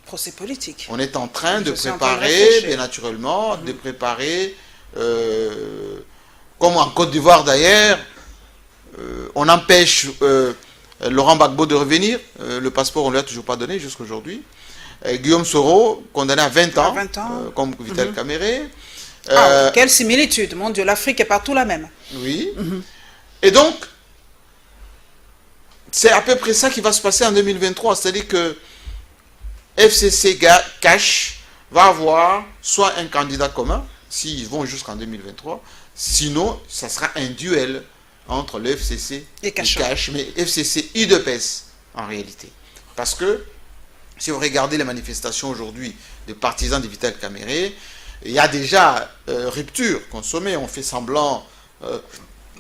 Procès politique. On est en train de préparer, bien naturellement, de préparer, comme en Côte d'Ivoire d'ailleurs, on empêche Laurent Gbagbo de revenir, le passeport on ne lui a toujours pas donné jusqu'à aujourd'hui. Guillaume Soro, condamné à 20 ans, comme Vital Kamerhe. Quelle similitude, mon Dieu, l'Afrique est partout la même. Oui. Et donc, c'est à peu près ça qui va se passer en 2023, c'est-à-dire que FCC Cash va avoir soit un candidat commun, s'ils vont jusqu'en 2023, sinon, ça sera un duel entre le FCC et Cash, mais FCC UDPS en réalité. Parce que, si vous regardez les manifestations aujourd'hui des partisans de Vital Kamerhe, il y a déjà rupture consommée, on fait semblant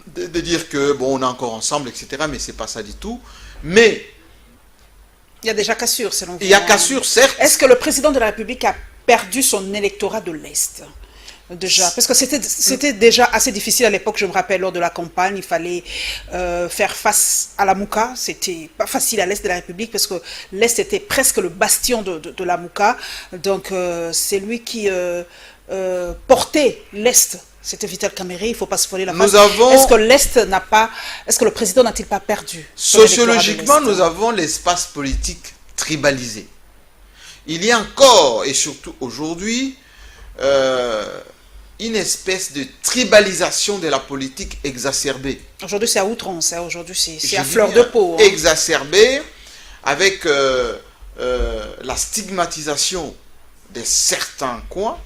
de dire que bon, on est encore ensemble, etc. Mais c'est pas ça du tout. Mais il y a déjà cassure, selon vous. Il y a cassure, certes. Est-ce que le président de la République a perdu son électorat de l'Est déjà? Parce que c'était déjà assez difficile à l'époque, je me rappelle, lors de la campagne, il fallait faire face à la Mouka. C'était pas facile à l'Est de la République parce que l'Est était presque le bastion de la Mouka. Donc c'est lui qui portait l'Est. C'était Vital Kamerhe, il ne faut pas se voler la face. Est-ce que l'Est n'a pas, est-ce que le président n'a-t-il pas perdu? Sociologiquement, nous avons l'espace politique tribalisé. Il y a encore, et surtout aujourd'hui, une espèce de tribalisation de la politique exacerbée. Aujourd'hui, c'est à outrance, hein. Aujourd'hui, c'est à fleur de peau. Hein. Exacerbée, avec la stigmatisation de certains coins.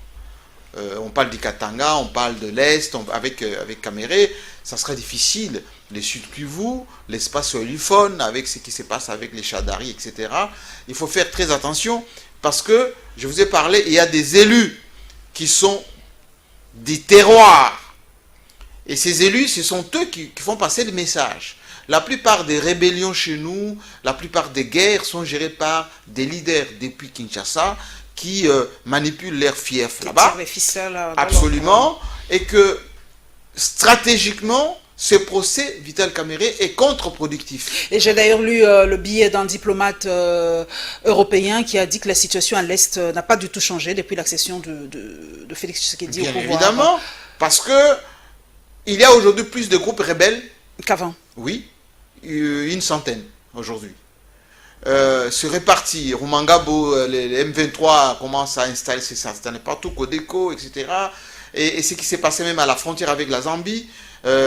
On parle du Katanga, on parle de l'Est, avec Kamerhe, ça serait difficile. Les Sud Kivu, l'espace oliphone, avec ce qui se passe avec les Chadari, etc. Il faut faire très attention, parce que, je vous ai parlé, il y a des élus qui sont des terroirs. Et ces élus, ce sont eux qui font passer le message. La plupart des rébellions chez nous, la plupart des guerres sont gérées par des leaders depuis Kinshasa, qui manipulent leurs fiefs là-bas, absolument, et que stratégiquement, ce procès Vital Kamerhe est contre-productif. Et j'ai d'ailleurs lu le billet d'un diplomate européen qui a dit que la situation à l'Est n'a pas du tout changé depuis l'accession de Félix Tshisekedi au pouvoir. Bien évidemment, parce que il y a aujourd'hui plus de groupes rebelles qu'avant. Oui, une centaine aujourd'hui. Se répartir. Rumangabo, les M23 commencent à installer ses installés partout, Codeco, etc. Et ce qui s'est passé même à la frontière avec la Zambie,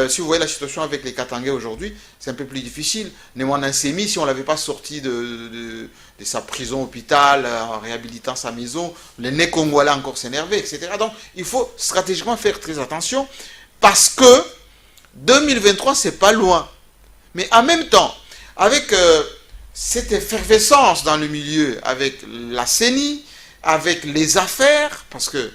si vous voyez la situation avec les Katangais aujourd'hui, c'est un peu plus difficile. Némoana Semi, si on ne l'avait pas sorti de sa prison hôpital, en réhabilitant sa maison, les Né-Congolais encore s'énerver, etc. Donc, il faut stratégiquement faire très attention, parce que 2023, c'est pas loin. Mais en même temps, avec cette effervescence dans le milieu, avec la CENI, avec les affaires, parce que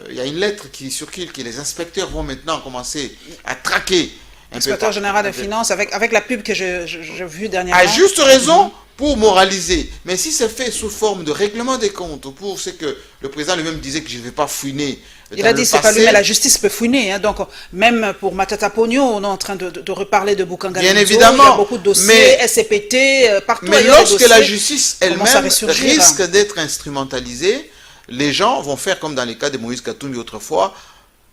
il y a une lettre qui circule, que les inspecteurs vont maintenant commencer à traquer. Inspecteur général des finances, avec la pub que j'ai vue dernièrement. À juste raison, pour moraliser. Mais si c'est fait sous forme de règlement des comptes, pour ce que le président lui-même disait que je ne vais pas fouiner. Il a dit c'est pas lui, mais la justice peut fouiner. Hein. Donc, même pour Matata Pogno, on est en train de reparler de Bukanga. Bien évidemment. Il y a beaucoup de dossiers, SCPT, partout. Mais lorsque la justice elle-même risque d'être instrumentalisée, les gens vont faire comme dans les cas de Moïse Katumbi autrefois,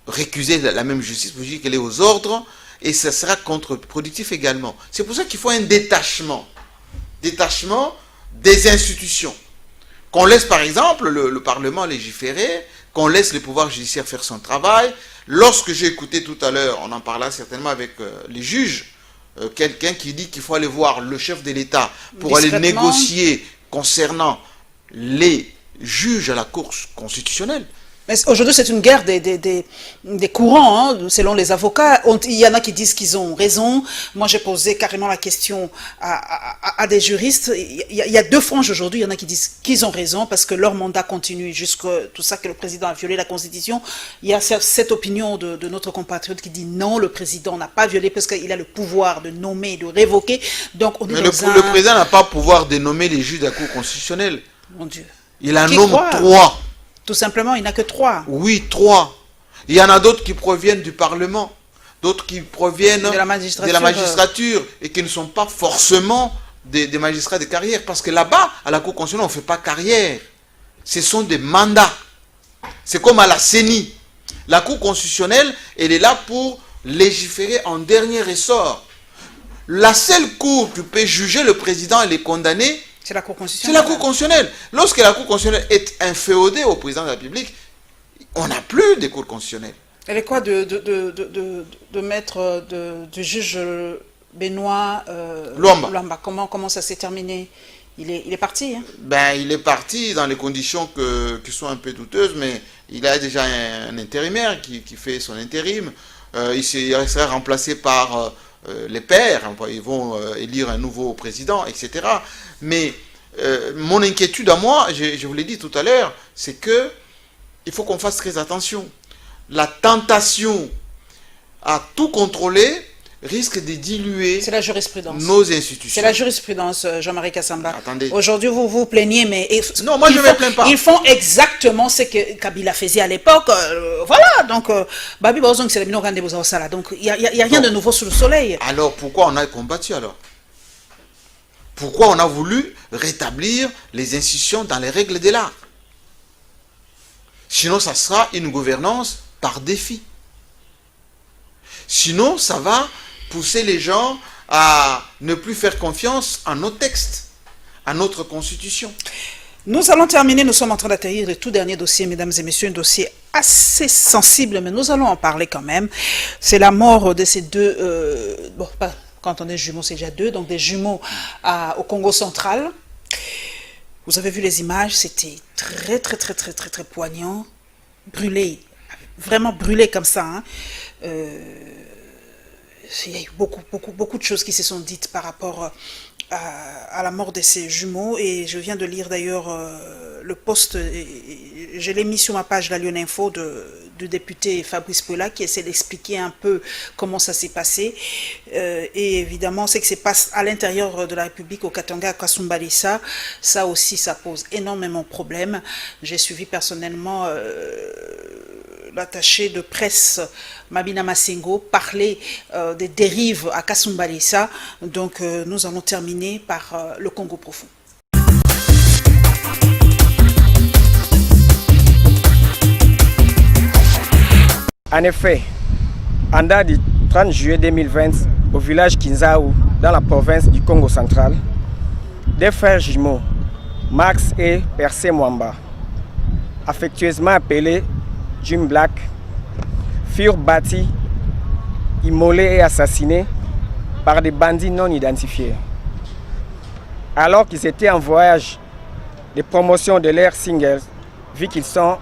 récuser la même justice pour dire qu'elle est aux ordres, et ça sera contre-productif également. C'est pour ça qu'il faut un détachement des institutions. Qu'on laisse par exemple le Parlement légiférer, qu'on laisse le pouvoir judiciaire faire son travail. Lorsque j'ai écouté tout à l'heure, on en parlera certainement avec les juges, quelqu'un qui dit qu'il faut aller voir le chef de l'État pour aller négocier concernant les juges à la Cour constitutionnelle. Mais aujourd'hui, c'est une guerre des courants, hein, selon les avocats. Il y en a qui disent qu'ils ont raison. Moi, j'ai posé carrément la question à des juristes. Il y a deux franges aujourd'hui. Il y en a qui disent qu'ils ont raison parce que leur mandat continue jusqu'à tout ça, que le président a violé la Constitution. Il y a cette opinion de notre compatriote qui dit non, le président n'a pas violé parce qu'il a le pouvoir de nommer, de révoquer. Donc, on est mais le président n'a pas le pouvoir de nommer les juges de la Cour constitutionnelle. Mon Dieu. Il en nomme 3. Tout simplement, il n'y a que 3. Oui, 3. Il y en a d'autres qui proviennent du Parlement, d'autres qui proviennent de la magistrature et qui ne sont pas forcément des magistrats de carrière. Parce que là-bas, à la Cour constitutionnelle, on ne fait pas carrière. Ce sont des mandats. C'est comme à la CENI. La Cour constitutionnelle, elle est là pour légiférer en dernier ressort. La seule cour qui peut juger le président et les condamner, c'est la Cour constitutionnelle. C'est la Cour constitutionnelle. Lorsque la Cour constitutionnelle est inféodée au président de la République, on n'a plus de Cour constitutionnelle. Elle est quoi de maître du juge Benoît Luamba? Comment ça s'est terminé? Il est parti, hein? Ben, il est parti dans les conditions qui sont un peu douteuses, mais il a déjà un intérimaire qui fait son intérim. Il sera remplacé par les pairs. Ils vont élire un nouveau président, etc. Mais mon inquiétude à moi, je vous l'ai dit tout à l'heure, c'est que il faut qu'on fasse très attention. La tentation à tout contrôler risque de diluer la jurisprudence. Nos institutions. C'est la jurisprudence, Jean-Marie Kassamba. Attendez. Aujourd'hui, vous vous plaignez, mais... Non, moi je ne me plains pas. Ils font exactement ce que Kabila faisait à l'époque. Voilà, donc... Babi Bozong, c'est le Minogande Bouzawasala. Donc, il n'y a rien de nouveau sous le soleil. Alors, pourquoi on a combattu alors? Pourquoi on a voulu rétablir les institutions dans les règles de l'art? Sinon, ça sera une gouvernance par défi. Sinon, ça va pousser les gens à ne plus faire confiance à nos textes, à notre constitution. Nous allons terminer, nous sommes en train d'atterrir le tout dernier dossier, mesdames et messieurs, un dossier assez sensible, mais nous allons en parler quand même. C'est la mort de ces deux... quand on est jumeaux, c'est déjà 2, donc des jumeaux au Congo central. Vous avez vu les images, c'était très poignant, brûlé, vraiment brûlé comme ça. Hein. Il y a eu beaucoup de choses qui se sont dites par rapport à la mort de ces jumeaux, et je viens de lire d'ailleurs le post, je l'ai mis sur ma page La Lyon Info du député Fabrice Poula qui essaie d'expliquer un peu comment ça s'est passé, et évidemment ce qui se passe à l'intérieur de la République au Katanga, à Kasumbalesa, ça aussi ça pose énormément de problèmes. J'ai suivi personnellement l'attaché de presse Mabina Masengo parler des dérives à Kasumbalesa. Donc nous allons terminer par le Congo profond. En effet, en date du 30 juillet 2020, au village Kinzaou, dans la province du Congo central, des frères jumeaux, Max et Percé Mwamba, affectueusement appelés Jim Black, furent battus, immolés et assassinés par des bandits non identifiés. Alors qu'ils étaient en voyage de promotion de leur single, vu qu'ils sont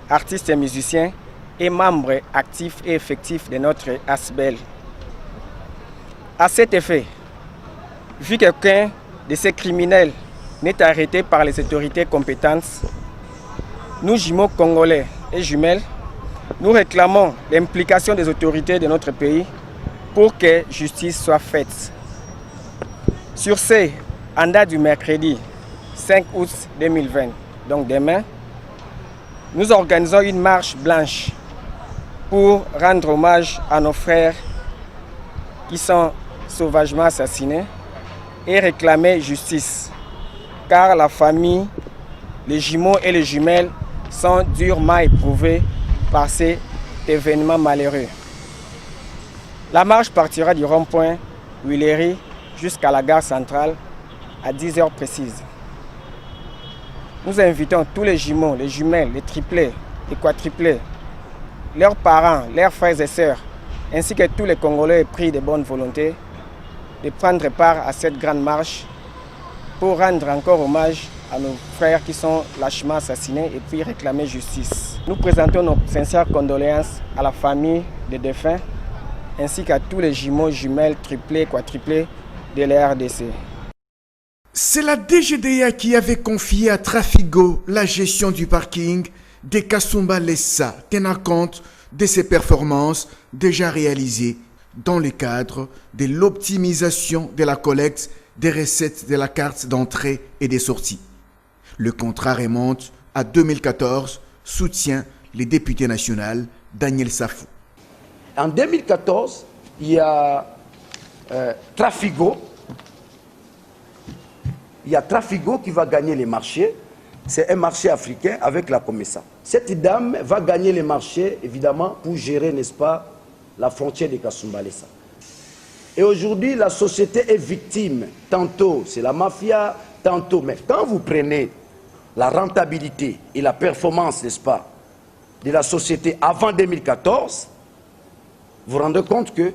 artistes et musiciens et membres actifs et effectifs de notre ASBEL. À cet effet, vu qu'aucun de ces criminels n'est arrêté par les autorités compétentes, nous, jumeaux congolais et jumelles, nous réclamons l'implication des autorités de notre pays pour que justice soit faite. Sur ce, en date du mercredi 5 août 2020, donc demain, nous organisons une marche blanche pour rendre hommage à nos frères qui sont sauvagement assassinés et réclamer justice, car la famille, les jumeaux et les jumelles sont durement éprouvés par cet événement malheureux. La marche partira du rond-point Huileri jusqu'à la gare centrale à 10 heures précises. Nous invitons tous les jumeaux, les jumelles, les triplés, les quadruplés, leurs parents, leurs frères et sœurs, ainsi que tous les Congolais pris de bonne volonté, de prendre part à cette grande marche pour rendre encore hommage à nos frères qui sont lâchement assassinés et puis réclamer justice. Nous présentons nos sincères condoléances à la famille des défunts ainsi qu'à tous les jumeaux, jumelles, triplés, quadruplés de la RDC. C'est la DGDA qui avait confié à Trafigo la gestion du parking de Kasumba Lessa, tenant compte de ses performances déjà réalisées dans le cadre de l'optimisation de la collecte des recettes de la carte d'entrée et des sorties. Le contrat remonte à 2014, soutient le député national Daniel Safou. En 2014, il y a Trafigo. Il y a Trafigo qui va gagner les marchés. C'est un marché africain avec la Comesa. Cette dame va gagner les marchés, évidemment, pour gérer, n'est-ce pas, la frontière de Kasumba Lessa. Et aujourd'hui, la société est victime. Tantôt, c'est la mafia, tantôt. Mais quand vous prenez la rentabilité et la performance, n'est-ce pas, de la société avant 2014, vous vous rendez compte que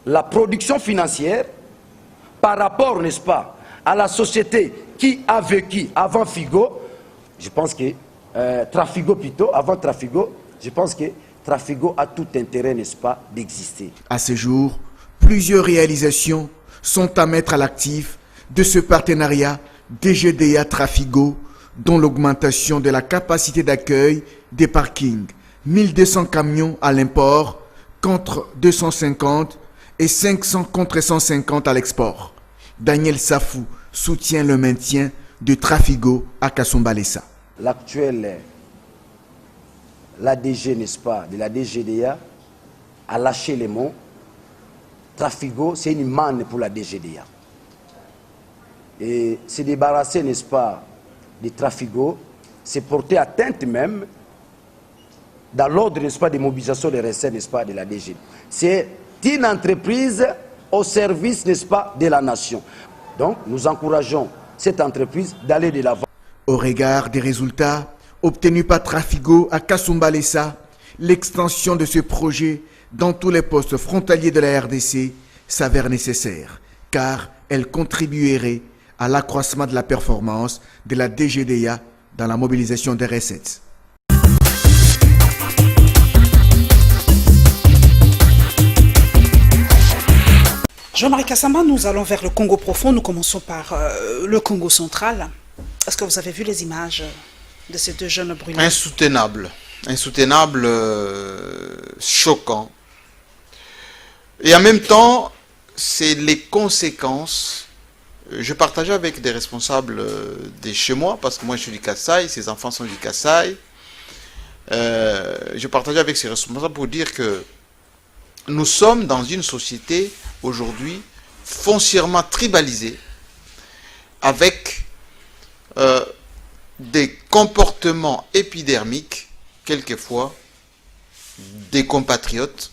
la production financière, par rapport, n'est-ce pas, à la société qui a vécu avant Figo, je pense que Trafigo plutôt, avant Trafigo, je pense que Trafigo a tout intérêt, n'est-ce pas, d'exister. À ce jour, plusieurs réalisations sont à mettre à l'actif de ce partenariat DGDA Trafigo, dont l'augmentation de la capacité d'accueil des parkings, 1200 camions à l'import contre 250 et 500 contre 150 à l'export. Daniel Safou soutient le maintien de Trafigo à Kasumba Lessa. L'actuel, l'ADG, n'est-ce pas, de la DGDA a lâché les mots. Trafigo, c'est une manne pour la DGDA. Et se débarrasser, n'est-ce pas, de Trafigo, c'est porter atteinte même dans l'ordre, n'est-ce pas, de mobilisation des recettes, n'est-ce pas, de la DG. C'est une entreprise au service, n'est-ce pas, de la nation. Donc, nous encourageons cette entreprise d'aller de l'avant. Au regard des résultats obtenus par Trafigo à Kasumba Lessa, l'extension de ce projet dans tous les postes frontaliers de la RDC s'avère nécessaire, car elle contribuerait à l'accroissement de la performance de la DGDA dans la mobilisation des recettes. Jean-Marie Kassamba, nous allons vers le Congo profond. Nous commençons par le Congo central. Est-ce que vous avez vu les images de ces deux jeunes brûlés? Insoutenable. Insoutenable, choquant. Et en même temps, c'est les conséquences. Je partageais avec des responsables de chez moi, parce que moi je suis du Kasaï, ses enfants sont du Kasaï. Je partageais avec ces responsables pour dire que nous sommes dans une société aujourd'hui foncièrement tribalisée, avec des comportements épidermiques, quelquefois, des compatriotes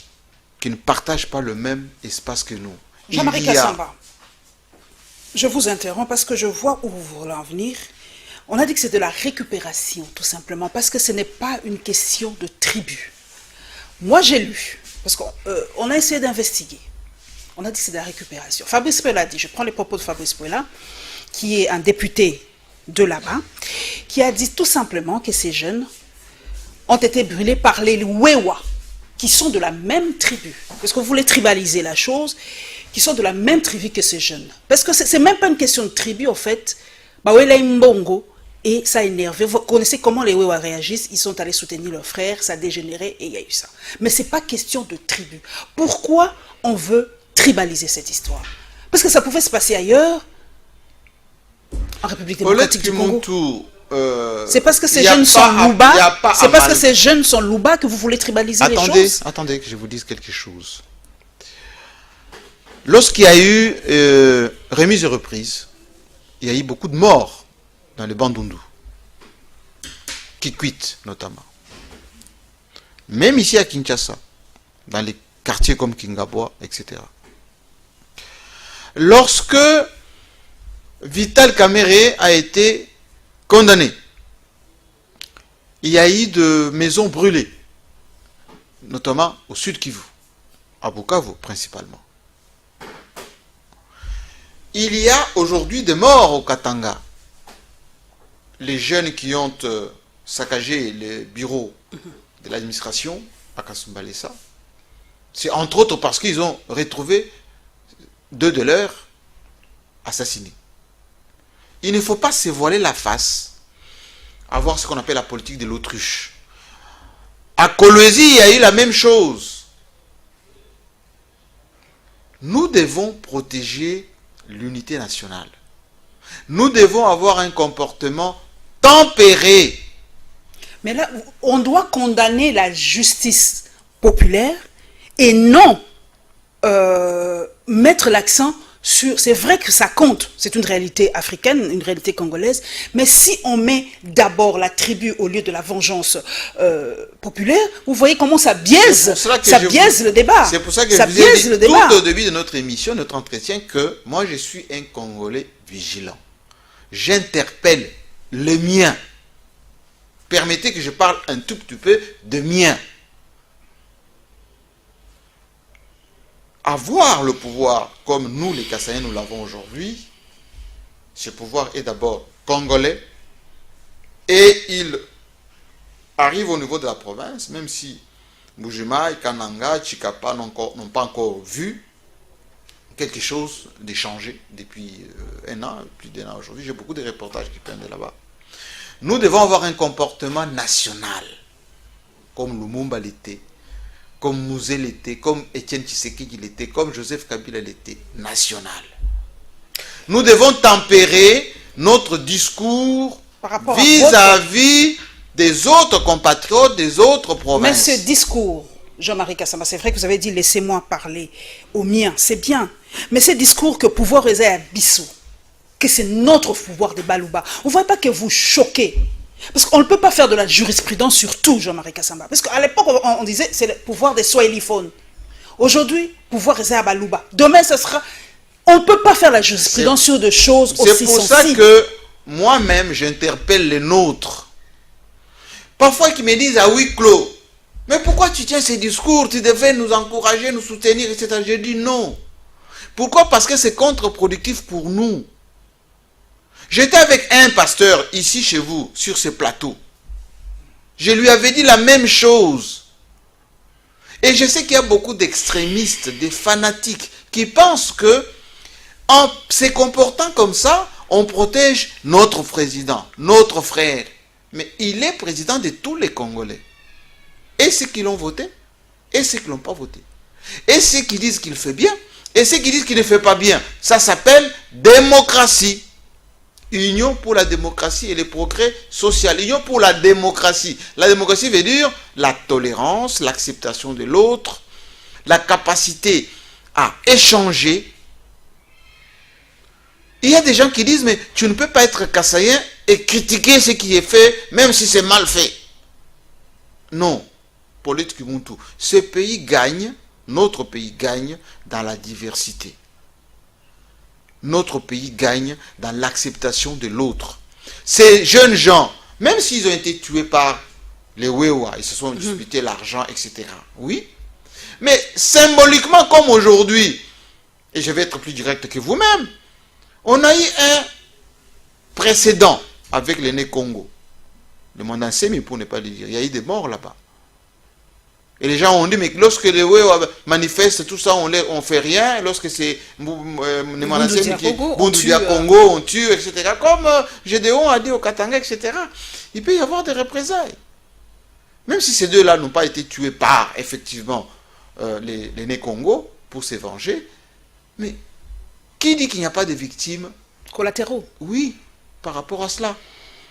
qui ne partagent pas le même espace que nous. Jean-Marie Kassamba, je vous interromps parce que je vois où vous voulez en venir. On a dit que c'est de la récupération, tout simplement, parce que ce n'est pas une question de tribu. Moi, j'ai lu, parce qu'on a essayé d'investiguer. On a dit que c'est de la récupération. Fabrice Puela a dit, je prends les propos de Fabrice Puela, qui est un député de là-bas, qui a dit tout simplement que ces jeunes ont été brûlés par les Wewa, qui sont de la même tribu. Parce que vous voulez tribaliser la chose, qui sont de la même tribu que ces jeunes. Parce que c'est même pas une question de tribu, en fait. Bawela Mbongo, et ça a énervé. Vous connaissez comment les Wewa réagissent. Ils sont allés soutenir leurs frères, ça a dégénéré et il y a eu ça. Mais c'est pas question de tribu. Pourquoi on veut tribaliser cette histoire? Parce que ça pouvait se passer ailleurs, en République démocratique du Congo. C'est parce que ces jeunes sont louba, c'est parce que ces jeunes sont louba que vous voulez tribaliser les choses. Attendez que je vous dise quelque chose. Lorsqu'il y a eu remise et reprise, il y a eu beaucoup de morts dans les Bandundu, Kikwit notamment. Même ici à Kinshasa, dans les quartiers comme Kingaboa, etc. Lorsque Vital Kamerhe a été condamné, il y a eu de maisons brûlées, notamment au sud Kivu, à Bukavu principalement. Il y a aujourd'hui des morts au Katanga. Les jeunes qui ont saccagé le bureau de l'administration à Kasumbalesa, c'est entre autres parce qu'ils ont retrouvé 2 de leurs assassinés. Il ne faut pas se voiler la face, avoir ce qu'on appelle la politique de l'autruche. À Kolwezi, il y a eu la même chose. Nous devons protéger l'unité nationale. Nous devons avoir un comportement tempéré. Mais là, on doit condamner la justice populaire et non mettre l'accent sur... C'est vrai que ça compte, c'est une réalité africaine, une réalité congolaise, mais si on met d'abord la tribu au lieu de la vengeance populaire, vous voyez comment ça biaise, le débat. C'est pour ça que je vous ai dit tout au début de notre émission, notre entretien, que moi je suis un Congolais vigilant. J'interpelle le mien. Permettez que je parle un tout petit peu de mien. Avoir le pouvoir, comme nous les Kassaïens nous l'avons aujourd'hui, ce pouvoir est d'abord congolais et il arrive au niveau de la province, même si Mbujimayi, Kananga, Chikapa n'ont pas encore vu quelque chose de changé depuis un an, plus d'un an aujourd'hui. J'ai beaucoup de reportages qui prennent de là-bas. Nous devons avoir un comportement national, comme Lumumba l'était, comme Mouzé l'était, comme Étienne Tshisekedi l'était, comme Joseph Kabila l'était, national. Nous devons tempérer notre discours vis-à-vis des autres compatriotes, des autres provinces. Mais ce discours, Jean-Marie Kassamba, c'est vrai que vous avez dit « laissez-moi parler au mien », c'est bien. Mais ce discours que pouvoir est à Bissau, que c'est notre pouvoir de Balouba, on ne voit pas que vous choquez. Parce qu'on ne peut pas faire de la jurisprudence sur tout, Jean-Marie Kassamba. Parce qu'à l'époque, on disait c'est le pouvoir des Swahiliphones. Aujourd'hui, pouvoir est à Balouba. Demain, ce sera... On ne peut pas faire la jurisprudence sur des choses aussi sensibles. C'est pour ça que moi-même, j'interpelle les nôtres. Parfois, qui me disent à huis clos, mais pourquoi tu tiens ces discours? Tu devais nous encourager, nous soutenir, etc. Je dis non. Pourquoi? Parce que c'est contre-productif pour nous. J'étais avec un pasteur ici chez vous, sur ce plateau. Je lui avais dit la même chose. Et je sais qu'il y a beaucoup d'extrémistes, des fanatiques, qui pensent que en se comportant comme ça, on protège notre président, notre frère. Mais il est président de tous les Congolais. Et ceux qui l'ont voté, et ceux qui ne l'ont pas voté. Et ceux qui disent qu'il fait bien, et ceux qui disent qu'il ne fait pas bien. Ça s'appelle démocratie. Union pour la démocratie et le progrès social. Union pour la démocratie. La démocratie veut dire la tolérance, l'acceptation de l'autre, la capacité à échanger. Il y a des gens qui disent, mais tu ne peux pas être kassaïen et critiquer ce qui est fait, même si c'est mal fait. Non. Paulette Kimuntu. Ce pays gagne, notre pays gagne dans la diversité. Notre pays gagne dans l'acceptation de l'autre. Ces jeunes gens, même s'ils ont été tués par les Wewa, ils se sont disputés l'argent, etc. Oui. Mais symboliquement, comme aujourd'hui, et je vais être plus direct que vous-même, on a eu un précédent avec l'aîné Congo. Le monde entier, mais pour ne pas le dire, il y a eu des morts là-bas. Et les gens ont dit, mais lorsque les Wewa manifestent, tout ça, on ne fait rien. Lorsque c'est Bundu Congo, on tue, etc. Comme Gédéon a dit au Katanga, etc. Il peut y avoir des représailles. Même si ces deux-là n'ont pas été tués par, effectivement, les Congo, pour se venger. Mais qui dit qu'il n'y a pas de victimes collatéraux? Oui, par rapport à cela.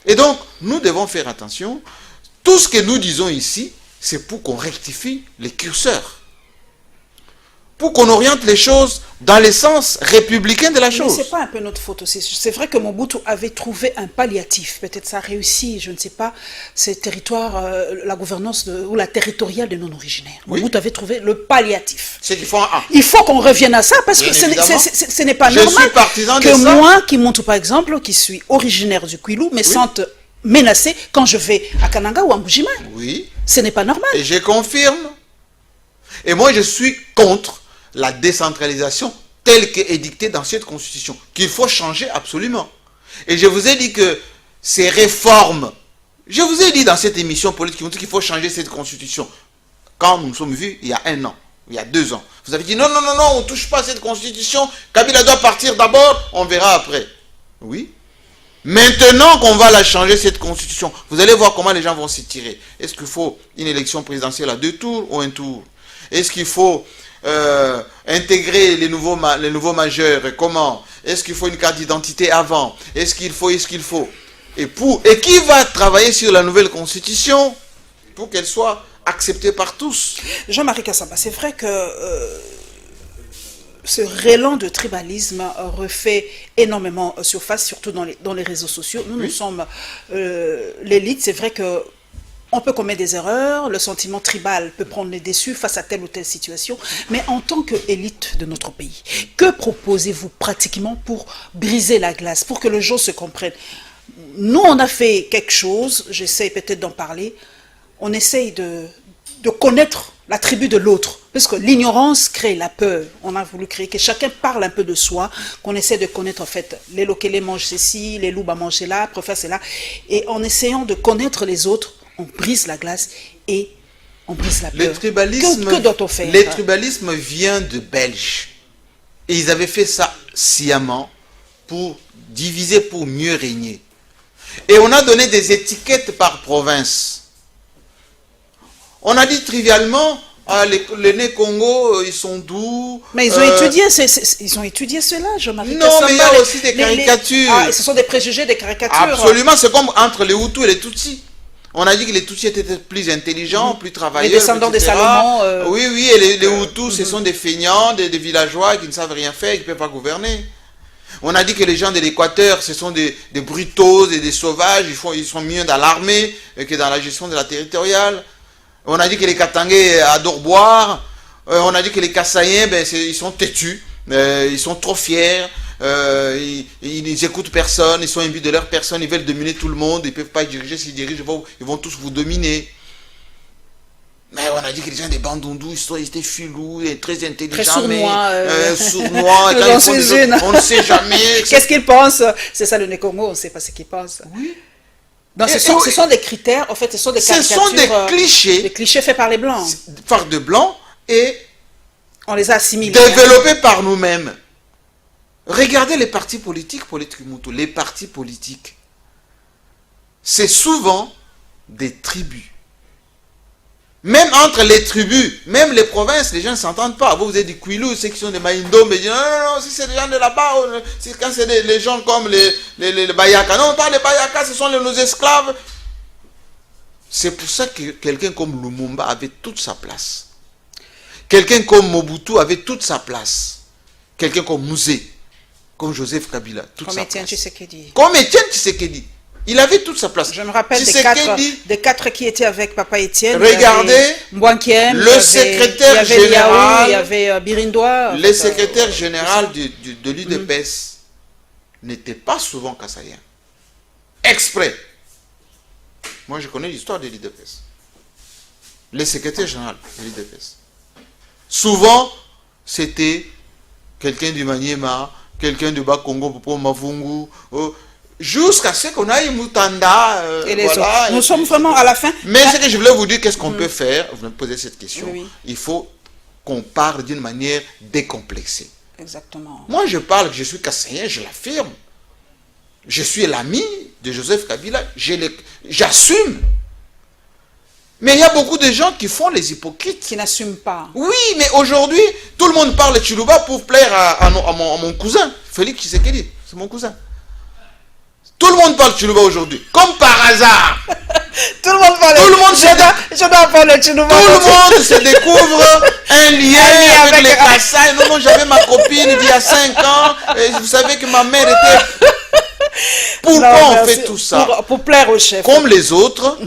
Et donc, nous devons faire attention. Tout ce que nous disons ici, c'est pour qu'on rectifie les curseurs. Pour qu'on oriente les choses dans le sens républicain de la chose. Mais ce n'est pas un peu notre faute aussi. C'est vrai que Mobutu avait trouvé un palliatif. Peut-être ça a réussi, je ne sais pas, ces territoires, la gouvernance ou la territoriale des non-originaires. Oui. Mobutu avait trouvé le palliatif. C'est qu'il faut il faut qu'on revienne à ça parce que ce n'est pas normal que moi, qui monte par exemple, qui suis originaire du Kwilu, me sente menacé quand je vais à Kananga ou à Mbujimayi. Oui. Ce n'est pas normal. Et je confirme. Et moi, je suis contre la décentralisation telle qu'elle est dictée dans cette constitution, qu'il faut changer absolument. Et je vous ai dit que ces réformes Je vous ai dit dans cette émission politique qu'il faut changer cette constitution. Quand nous nous sommes vus, il y a 1 an, il y a 2 ans, vous avez dit non, non, non, non, on ne touche pas à cette constitution, Kabila doit partir d'abord, on verra après. Oui. Maintenant qu'on va la changer, cette constitution, vous allez voir comment les gens vont s'y tirer. Est-ce qu'il faut une élection présidentielle à 2 tours ou 1 tour? Est-ce qu'il faut intégrer les nouveaux majeurs? Comment? Est-ce qu'il faut une carte d'identité avant? Est-ce qu'il faut? Et qui va travailler sur la nouvelle constitution pour qu'elle soit acceptée par tous? Jean-Marie Kassamba, c'est vrai que ce rélan de tribalisme refait énormément surface, surtout dans les réseaux sociaux. Nous sommes l'élite, c'est vrai que on peut commettre des erreurs, le sentiment tribal peut prendre les déçus face à telle ou telle situation, mais en tant qu'élite de notre pays, que proposez-vous pratiquement pour briser la glace, pour que les gens se comprennent? Nous, on a fait quelque chose, j'essaie peut-être d'en parler, on essaye de connaître la tribu de l'autre, parce que l'ignorance crée la peur. On a voulu créer que chacun parle un peu de soi, qu'on essaie de connaître en fait, les Lokele mangent ceci, les Louba mangent cela, préfèrent cela, et en essayant de connaître les autres, on brise la glace et on brise la peur. Que doit-on faire? Le tribalisme vient de Belges. Et ils avaient fait ça sciemment pour diviser, pour mieux régner. Et on a donné des étiquettes par province. On a dit trivialement, les nés Congo, ils sont doux. Mais ils ont étudié, ils ont étudié cela, Jean-Marie Non, mais il y a aussi des caricatures. Ce sont des préjugés, des caricatures. Absolument, c'est comme entre les Hutus et les Tutsis. On a dit que les Tutsis étaient plus intelligents, plus travailleurs. Les descendants des Salomon. Oui, et les Hutus, ce sont des feignants, des villageois qui ne savent rien faire, qui ne peuvent pas gouverner. On a dit que les gens de l'Équateur, ce sont des brutoses et des sauvages, ils sont mieux dans l'armée que dans la gestion de la territoriale. On a dit que les Katangais adorent boire. On a dit que les Kassaïens, ils sont têtus, ils sont trop fiers. Ils n'écoutent personne, ils sont imbus de leur personne, ils veulent dominer tout le monde, ils ne peuvent pas diriger, s'ils dirigent, ils vont tous vous dominer. Mais on a dit que les gens des Bandundu, ils étaient filous, très intelligents, très sournois, sournois, on ne sait jamais. Qu'est-ce qu'ils pensent? C'est ça le Nékongo, on ne sait pas ce qu'ils pensent. Oui. Donc ce sont des critères, en fait, ce sont des caricatures. Ce sont des clichés. Des clichés faits par les Blancs. Par de Blancs et on les a assimilés. Développés par nous-mêmes. Regardez les partis politiques, les partis politiques. C'est souvent des tribus. Même entre les tribus, même les provinces, les gens ne s'entendent pas. Vous êtes des Kouilou, ceux qui sont des Maïndo, mais non, non, non, si c'est des gens de là-bas, quand c'est les gens comme les Bayaka. Non, pas les Bayaka, ce sont nos esclaves. C'est pour ça que quelqu'un comme Lumumba avait toute sa place. Quelqu'un comme Mobutu avait toute sa place. Quelqu'un comme Mouzé, comme Joseph Kabila, toute sa place. Comme Étienne Tshisekedi. Il avait toute sa place. Je me rappelle des quatre qui étaient avec Papa Étienne. Regardez, le secrétaire général, il y avait Birindois. Le secrétaire général de l'UDPS n'était pas souvent kassaïen. Exprès. Moi, je connais l'histoire de l'UDPS. Le secrétaire général de l'UDPS. Souvent, c'était quelqu'un du Maniema, quelqu'un du Bas-Congo, Popo Mavungu, jusqu'à ce qu'on aille Moutanda. Et les autres. Nous sommes vraiment à la fin. Mais ce que je voulais vous dire, qu'est-ce qu'on peut faire? Vous me posez cette question. Oui. Il faut qu'on parle d'une manière décomplexée. Exactement. Moi, je parle, je suis kassaïen, je l'affirme. Je suis l'ami de Joseph Kabila. J'assume. Mais il y a beaucoup de gens qui font les hypocrites. Qui n'assument pas. Oui, mais aujourd'hui, tout le monde parle Chiluba pour plaire à mon cousin, Félix Tshisekedi. C'est mon cousin. Tout le monde parle Chiluba aujourd'hui, comme par hasard. Tout le monde parle. Je dois parler Chiluba. Tout le monde se découvre un lien avec les Kassai. Non, j'avais ma copine il y a 5 ans. Et vous savez que ma mère était... Pourquoi on fait tout ça? Pour plaire au chef. Comme les autres,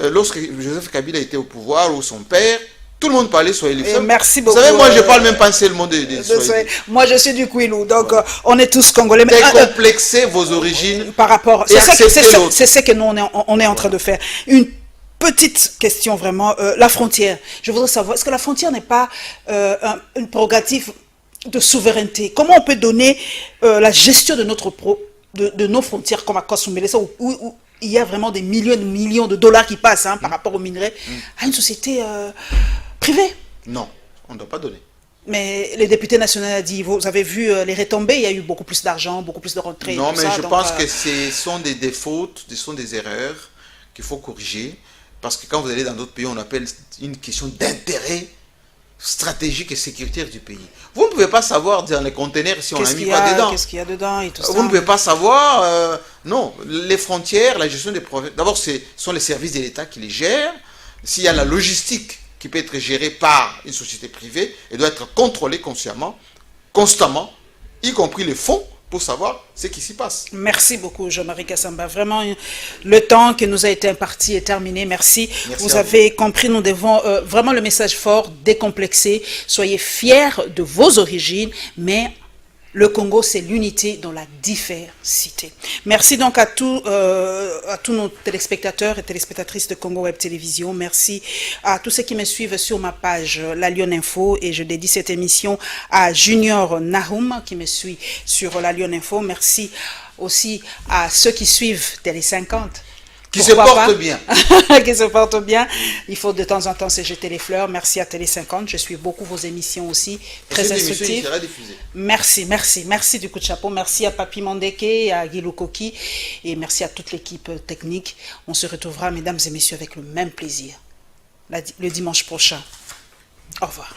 lorsque Joseph Kabila était au pouvoir, ou son père, tout le monde parlait Swahili. Merci beaucoup. Vous savez, moi, je parle même pas un seul mot de Swahili. Moi, je suis du Kouilou, donc on est tous Congolais. Décomplexer vos origines par rapport. C'est ce que nous, on est en train de faire. Une petite question, vraiment. La frontière. Je voudrais savoir, est-ce que la frontière n'est pas une prérogative de souveraineté? Comment on peut donner la gestion de nos frontières comme à Kosumele, il y a vraiment des millions de dollars qui passent par rapport aux minerais à une société privée. Non, on ne doit pas donner. Mais le député national a dit, vous avez vu les retombées, il y a eu beaucoup plus d'argent, beaucoup plus de rentrées. Non, mais je pense que c'est ce sont des fautes, ce sont des erreurs qu'il faut corriger. Parce que quand vous allez dans d'autres pays, on appelle une question d'intérêt stratégique et sécuritaire du pays. Vous ne pouvez pas savoir dans les conteneurs si on a mis quoi dedans. Qu'est-ce qu'il y a dedans et tout ça. Vous ne pouvez pas savoir. Non, les frontières, la gestion des provinces. D'abord, ce sont les services de l'État qui les gèrent. S'il y a la logistique qui peut être gérée par une société privée, elle doit être contrôlée consciemment, constamment, y compris les fonds, pour savoir ce qui s'y passe. Merci beaucoup, Jean-Marie Kassamba. Vraiment, le temps qui nous a été imparti est terminé. Merci. Vous avez compris, nous devons vraiment le message fort, décomplexé. Soyez fiers de vos origines, mais le Congo, c'est l'unité dans la diversité. Merci donc à tous nos téléspectateurs et téléspectatrices de Congo Web Télévision. Merci à tous ceux qui me suivent sur ma page La Lyon Info. Et je dédie cette émission à Junior Nahum qui me suit sur La Lyon Info. Merci aussi à ceux qui suivent Télé 50. Qui se portent bien. Qui se portent bien. Il faut de temps en temps se jeter les fleurs. Merci à Télé 50. Je suis beaucoup vos émissions aussi. Très instructives. Merci du coup de chapeau. Merci à Papi Mandeke, à Guilou Koki. Et merci à toute l'équipe technique. On se retrouvera, mesdames et messieurs, avec le même plaisir le dimanche prochain. Au revoir.